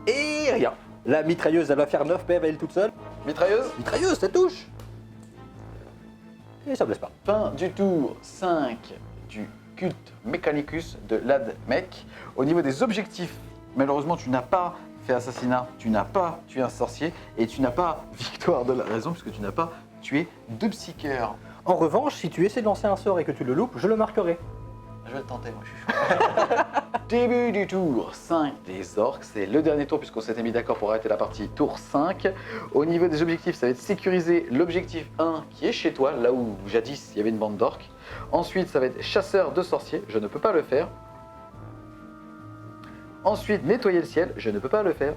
[SPEAKER 2] Et rien. La mitrailleuse, elle va faire 9 PV elle toute seule.
[SPEAKER 1] Mitrailleuse.
[SPEAKER 2] Mitrailleuse, ça touche. Et ça blesse pas.
[SPEAKER 1] Fin du tour 5 du culte Mechanicus de l'Admech. Au niveau des objectifs, malheureusement, tu n'as pas fait assassinat, tu n'as pas tué un sorcier et tu n'as pas victoire de la raison puisque tu n'as pas tué 2 psycheurs.
[SPEAKER 2] En revanche, si tu essaies de lancer un sort et que tu le loupes, je le marquerai.
[SPEAKER 1] Je vais le tenter, moi je suis chaud. Début du tour 5 des orques, c'est le dernier tour puisqu'on s'était mis d'accord pour arrêter la partie tour 5. Au niveau des objectifs, ça va être sécuriser l'objectif 1 qui est chez toi, là où jadis il y avait une bande d'orques. Ensuite, ça va être chasseur de sorciers, je ne peux pas le faire. Ensuite, nettoyer le ciel, je ne peux pas le faire.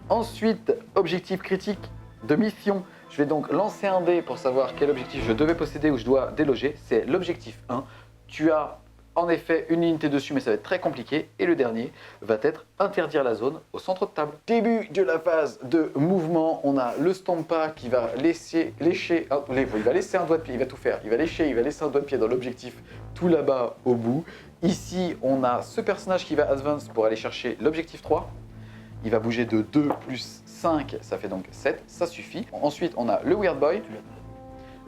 [SPEAKER 1] Ensuite, objectif critique de mission. Je vais donc lancer un dé pour savoir quel objectif je devais posséder ou je dois déloger. C'est l'objectif 1. Tu as en effet une unité dessus, mais ça va être très compliqué. Et le dernier va être interdire la zone au centre de table. Début de la phase de mouvement. On a le Stompa qui va lécher il va laisser un doigt de pied, il va tout faire. Il va laisser un doigt de pied dans l'objectif tout là-bas au bout. Ici, on a ce personnage qui va advance pour aller chercher l'objectif 3. Il va bouger de 2 plus 5, ça fait donc 7, ça suffit. Ensuite, on a le Weird Boy,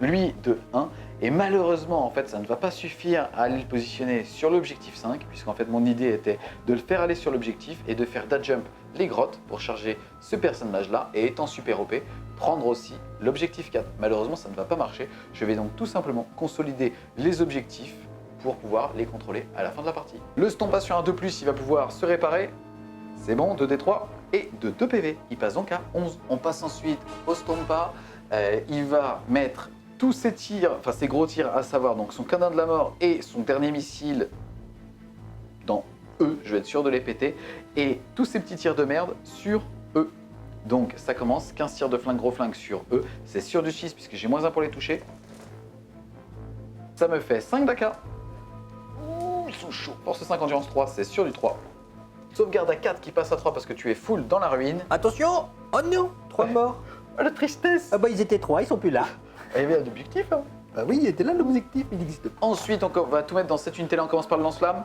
[SPEAKER 1] lui de 1. Et malheureusement, en fait, ça ne va pas suffire à aller le positionner sur l'objectif 5, puisqu'en fait, mon idée était de le faire aller sur l'objectif et de faire dash jump les grottes pour charger ce personnage-là. Et étant super OP, prendre aussi l'objectif 4. Malheureusement, ça ne va pas marcher. Je vais donc tout simplement consolider les objectifs pour pouvoir les contrôler à la fin de la partie. Le Stompa sur un 2+, il va pouvoir se réparer. C'est bon, 2d3 et de 2 PV. Il passe donc à 11. On passe ensuite au Stompa. Il va mettre tous ses tirs, enfin ses gros tirs, à savoir donc son canon de la mort et son dernier missile dans E. Je vais être sûr de les péter. Et tous ces petits tirs de merde sur E. Donc ça commence, 15 tirs de flingue, gros flingue sur E. C'est sur du 6 puisque j'ai -1 pour les toucher. Ça me fait 5 d'AK. Ouh, ils sont chauds. Force 5, endurance 3, c'est sur du 3. Sauvegarde à 4 qui passe à 3 parce que tu es full dans la ruine.
[SPEAKER 2] Attention! Oh non! 3 morts!
[SPEAKER 1] Oh, la tristesse!
[SPEAKER 2] Ah bah ils étaient 3, ils sont plus là.
[SPEAKER 1] Il y avait un objectif, hein.
[SPEAKER 2] Bah oui, il était là l'objectif, il existe pas.
[SPEAKER 1] Ensuite, on va tout mettre dans cette unité-là. On commence par le lance-flamme.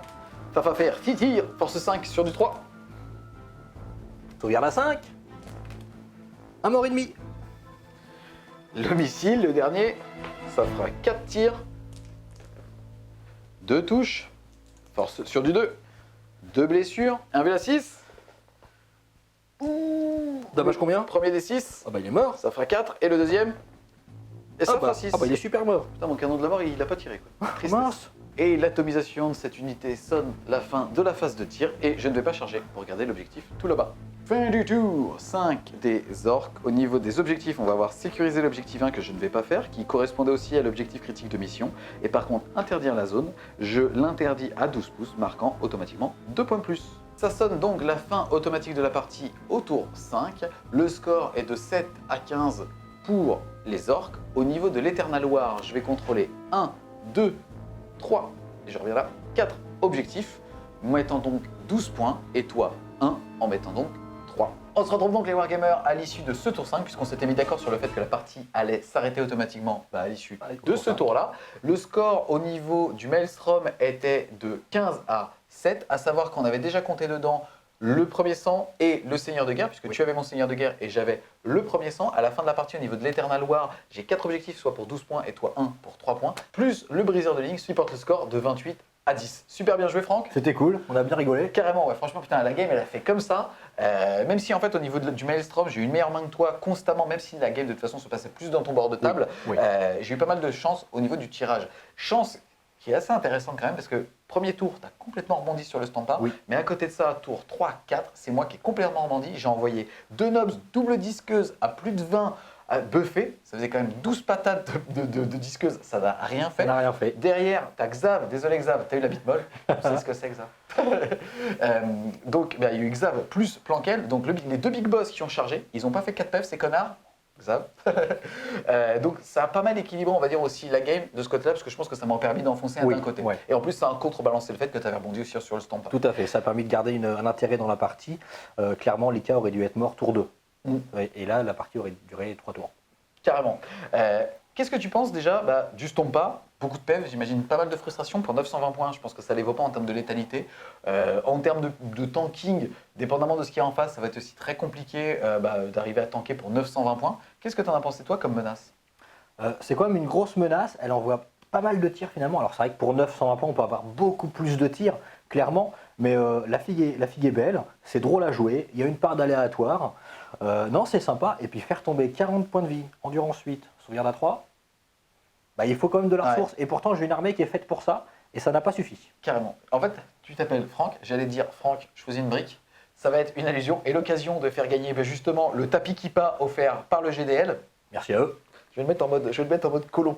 [SPEAKER 1] Ça va faire 6 tirs, force 5 sur du 3.
[SPEAKER 2] Sauvegarde à 5. Un mort et demi.
[SPEAKER 1] Le missile, le dernier, ça fera 4 tirs. 2 touches. Force sur du 2. 2 blessures. 1 VA6.
[SPEAKER 2] Dommage combien?
[SPEAKER 1] Premier des 6.
[SPEAKER 2] Ah bah il est mort.
[SPEAKER 1] Ça fera 4. Et le deuxième. Et ça
[SPEAKER 2] Ah
[SPEAKER 1] fera
[SPEAKER 2] bah,
[SPEAKER 1] 6.
[SPEAKER 2] ah bah il est super mort.
[SPEAKER 1] Putain, mon canon de la mort, il a pas tiré, quoi. Tristesse.
[SPEAKER 2] Mince.
[SPEAKER 1] Et l'atomisation de cette unité sonne la fin de la phase de tir et je ne vais pas charger pour regarder l'objectif tout là-bas. Fin du tour 5 des orques. Au niveau des objectifs, on va avoir sécurisé l'objectif 1 que je ne vais pas faire, qui correspondait aussi à l'objectif critique de mission. Et par contre, interdire la zone, je l'interdis à 12 pouces, marquant automatiquement 2 points de plus. Ça sonne donc la fin automatique de la partie au tour 5. Le score est de 7 à 15 pour les orques. Au niveau de l'Eternal War, je vais contrôler 1, 2, 3, et je reviens là, 4 objectifs, mettant donc 12 points, et toi 1 en mettant donc 3. On se retrouve donc les Wargamers à l'issue de ce tour 5, puisqu'on s'était mis d'accord sur le fait que la partie allait s'arrêter automatiquement à l'issue de ce tour-là. Le score au niveau du Maelstrom était de 15 à 7, à savoir qu'on avait déjà compté dedans le premier sang et le seigneur de guerre, puisque tu avais mon seigneur de guerre et j'avais le premier sang. À la fin de la partie, au niveau de l'Eternal War, j'ai 4 objectifs, soit pour 12 points et toi 1 pour 3 points, plus le briseur de ligne supporte le score de 28 à 10. Super bien joué, Franck.
[SPEAKER 2] C'était cool, on a bien rigolé.
[SPEAKER 1] Carrément, ouais, franchement, putain, la game, elle a fait comme ça. Même si, en fait, au niveau du Maelstrom, j'ai eu une meilleure main que toi constamment, même si la game, de toute façon, se passait plus dans ton bord de table,
[SPEAKER 2] Oui.
[SPEAKER 1] j'ai eu pas mal de chance au niveau du tirage. Chance qui est assez intéressante quand même, parce que premier tour, tu as complètement rebondi sur le Stompa,
[SPEAKER 2] Oui.
[SPEAKER 1] mais à côté de ça, tour 3, 4, c'est moi qui ai complètement rebondi. J'ai envoyé 2 nobs double disqueuse à plus de 20 à buffer. Ça faisait quand même 12 patates de disqueuse, ça n'a rien fait.
[SPEAKER 2] On n'a rien fait.
[SPEAKER 1] Derrière, t'as Xav, désolé Xav, t'as eu la bite molle, tu sais ce que c'est Xav. Donc bah, il y a eu Xav plus Plankel, donc les 2 big boss qui ont chargé, ils n'ont pas fait 4 PF ces connards, Xav. Donc ça a pas mal équilibré, on va dire aussi la game de ce côté-là, parce que je pense que ça m'a permis d'enfoncer un
[SPEAKER 2] Oui,
[SPEAKER 1] d'un côté.
[SPEAKER 2] ouais.
[SPEAKER 1] Et en plus ça a contrebalancé le fait que tu avais rebondi aussi sur le Stompa.
[SPEAKER 2] Tout à fait, ça a permis de garder un intérêt dans la partie. Clairement, Lika aurait dû être mort tour 2. Et là, la partie aurait duré 3 tours.
[SPEAKER 1] Carrément. Qu'est-ce que tu penses déjà du Stompa? Beaucoup de PEV, j'imagine pas mal de frustration pour 920 points. Je pense que ça les vaut pas en termes de létalité. En termes de tanking, dépendamment de ce qu'il y a en face, ça va être aussi très compliqué d'arriver à tanker pour 920 points. Qu'est-ce que tu en as pensé toi comme menace?
[SPEAKER 2] C'est quand même une grosse menace. Elle envoie pas mal de tirs finalement. Alors c'est vrai que pour 920 points, on peut avoir beaucoup plus de tirs, clairement. Mais la figue est belle. C'est drôle à jouer. Il y a une part d'aléatoire. Non, c'est sympa. Et puis faire tomber 40 points de vie, endurance 8, sauvegarde à 3. Il faut quand même de la ressource. Et pourtant, j'ai une armée qui est faite pour ça. et ça n'a pas suffi.
[SPEAKER 1] Carrément. En fait, tu t'appelles Franck, j'allais te dire Franck, choisis une brique. Ça va être une allusion et l'occasion de faire gagner justement le tapis Kippa offert par le GDL.
[SPEAKER 2] Merci à eux.
[SPEAKER 1] Je vais le mettre en mode colon.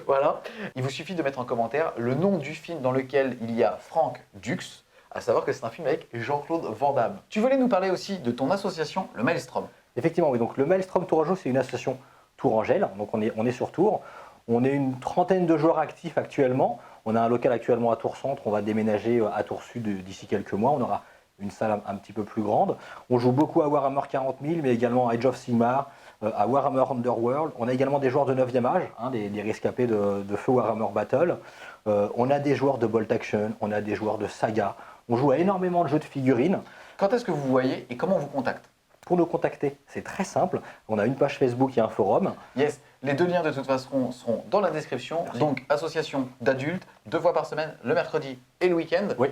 [SPEAKER 1] Voilà. Il vous suffit de mettre en commentaire le nom du film dans lequel il y a Franck Dux, à savoir que c'est un film avec Jean-Claude Van Damme. Tu voulais nous parler aussi de ton association, le Maelstrom.
[SPEAKER 2] Effectivement, oui. Donc le Maelstrom Tourageau, c'est une association Tourangelle. Donc on est sur Tours. On est une trentaine de joueurs actifs actuellement. On a un local actuellement à Tours Centre. On va déménager à Tours Sud d'ici quelques mois. On aura une salle un petit peu plus grande. On joue beaucoup à Warhammer 40 000, mais également à Age of Sigmar, à Warhammer Underworld. On a également des joueurs de 9e âge, des rescapés de feu Warhammer Battle. On a des joueurs de Bolt Action, on a des joueurs de Saga. On joue à énormément de jeux de figurines.
[SPEAKER 1] Quand est-ce que vous voyez et comment on vous contacte?
[SPEAKER 2] Pour nous contacter, c'est très simple. On a une page Facebook et un forum.
[SPEAKER 1] Yes, les deux liens de toute façon seront dans la description.
[SPEAKER 2] Merci.
[SPEAKER 1] Donc, association d'adultes, 2 fois par semaine, le mercredi et le week-end.
[SPEAKER 2] Oui.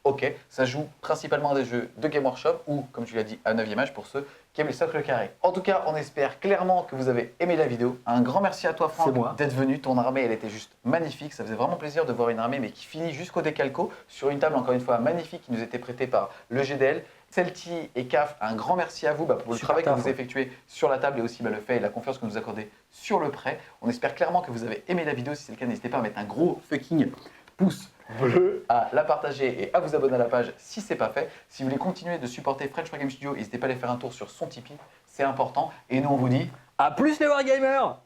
[SPEAKER 1] Ok, ça joue principalement à des jeux de Game Workshop ou, comme tu l'as dit, à 9e âge pour ceux qui aiment les socles carrés. En tout cas, on espère clairement que vous avez aimé la vidéo. Un grand merci à toi,
[SPEAKER 2] C'est moi.
[SPEAKER 1] Franck, d'être venu. Ton armée, elle était juste magnifique. Ça faisait vraiment plaisir de voir une armée, mais qui finit jusqu'au décalco sur une table, encore une fois, magnifique, qui nous était prêtée par le GDL. Celti et CAF, un grand merci à vous pour le
[SPEAKER 2] Super
[SPEAKER 1] travail que
[SPEAKER 2] taf,
[SPEAKER 1] vous
[SPEAKER 2] ouais.
[SPEAKER 1] effectuez sur la table et aussi le fait et la confiance que vous accordez sur le prêt. On espère clairement que vous avez aimé la vidéo. Si c'est le cas, n'hésitez pas à mettre un gros fucking pouce bleu, à la partager et à vous abonner à la page si ce n'est pas fait. Si vous voulez continuer de supporter French Wargame Studio, n'hésitez pas à aller faire un tour sur son Tipeee, c'est important. Et nous, on vous dit
[SPEAKER 2] À plus les Wargamers!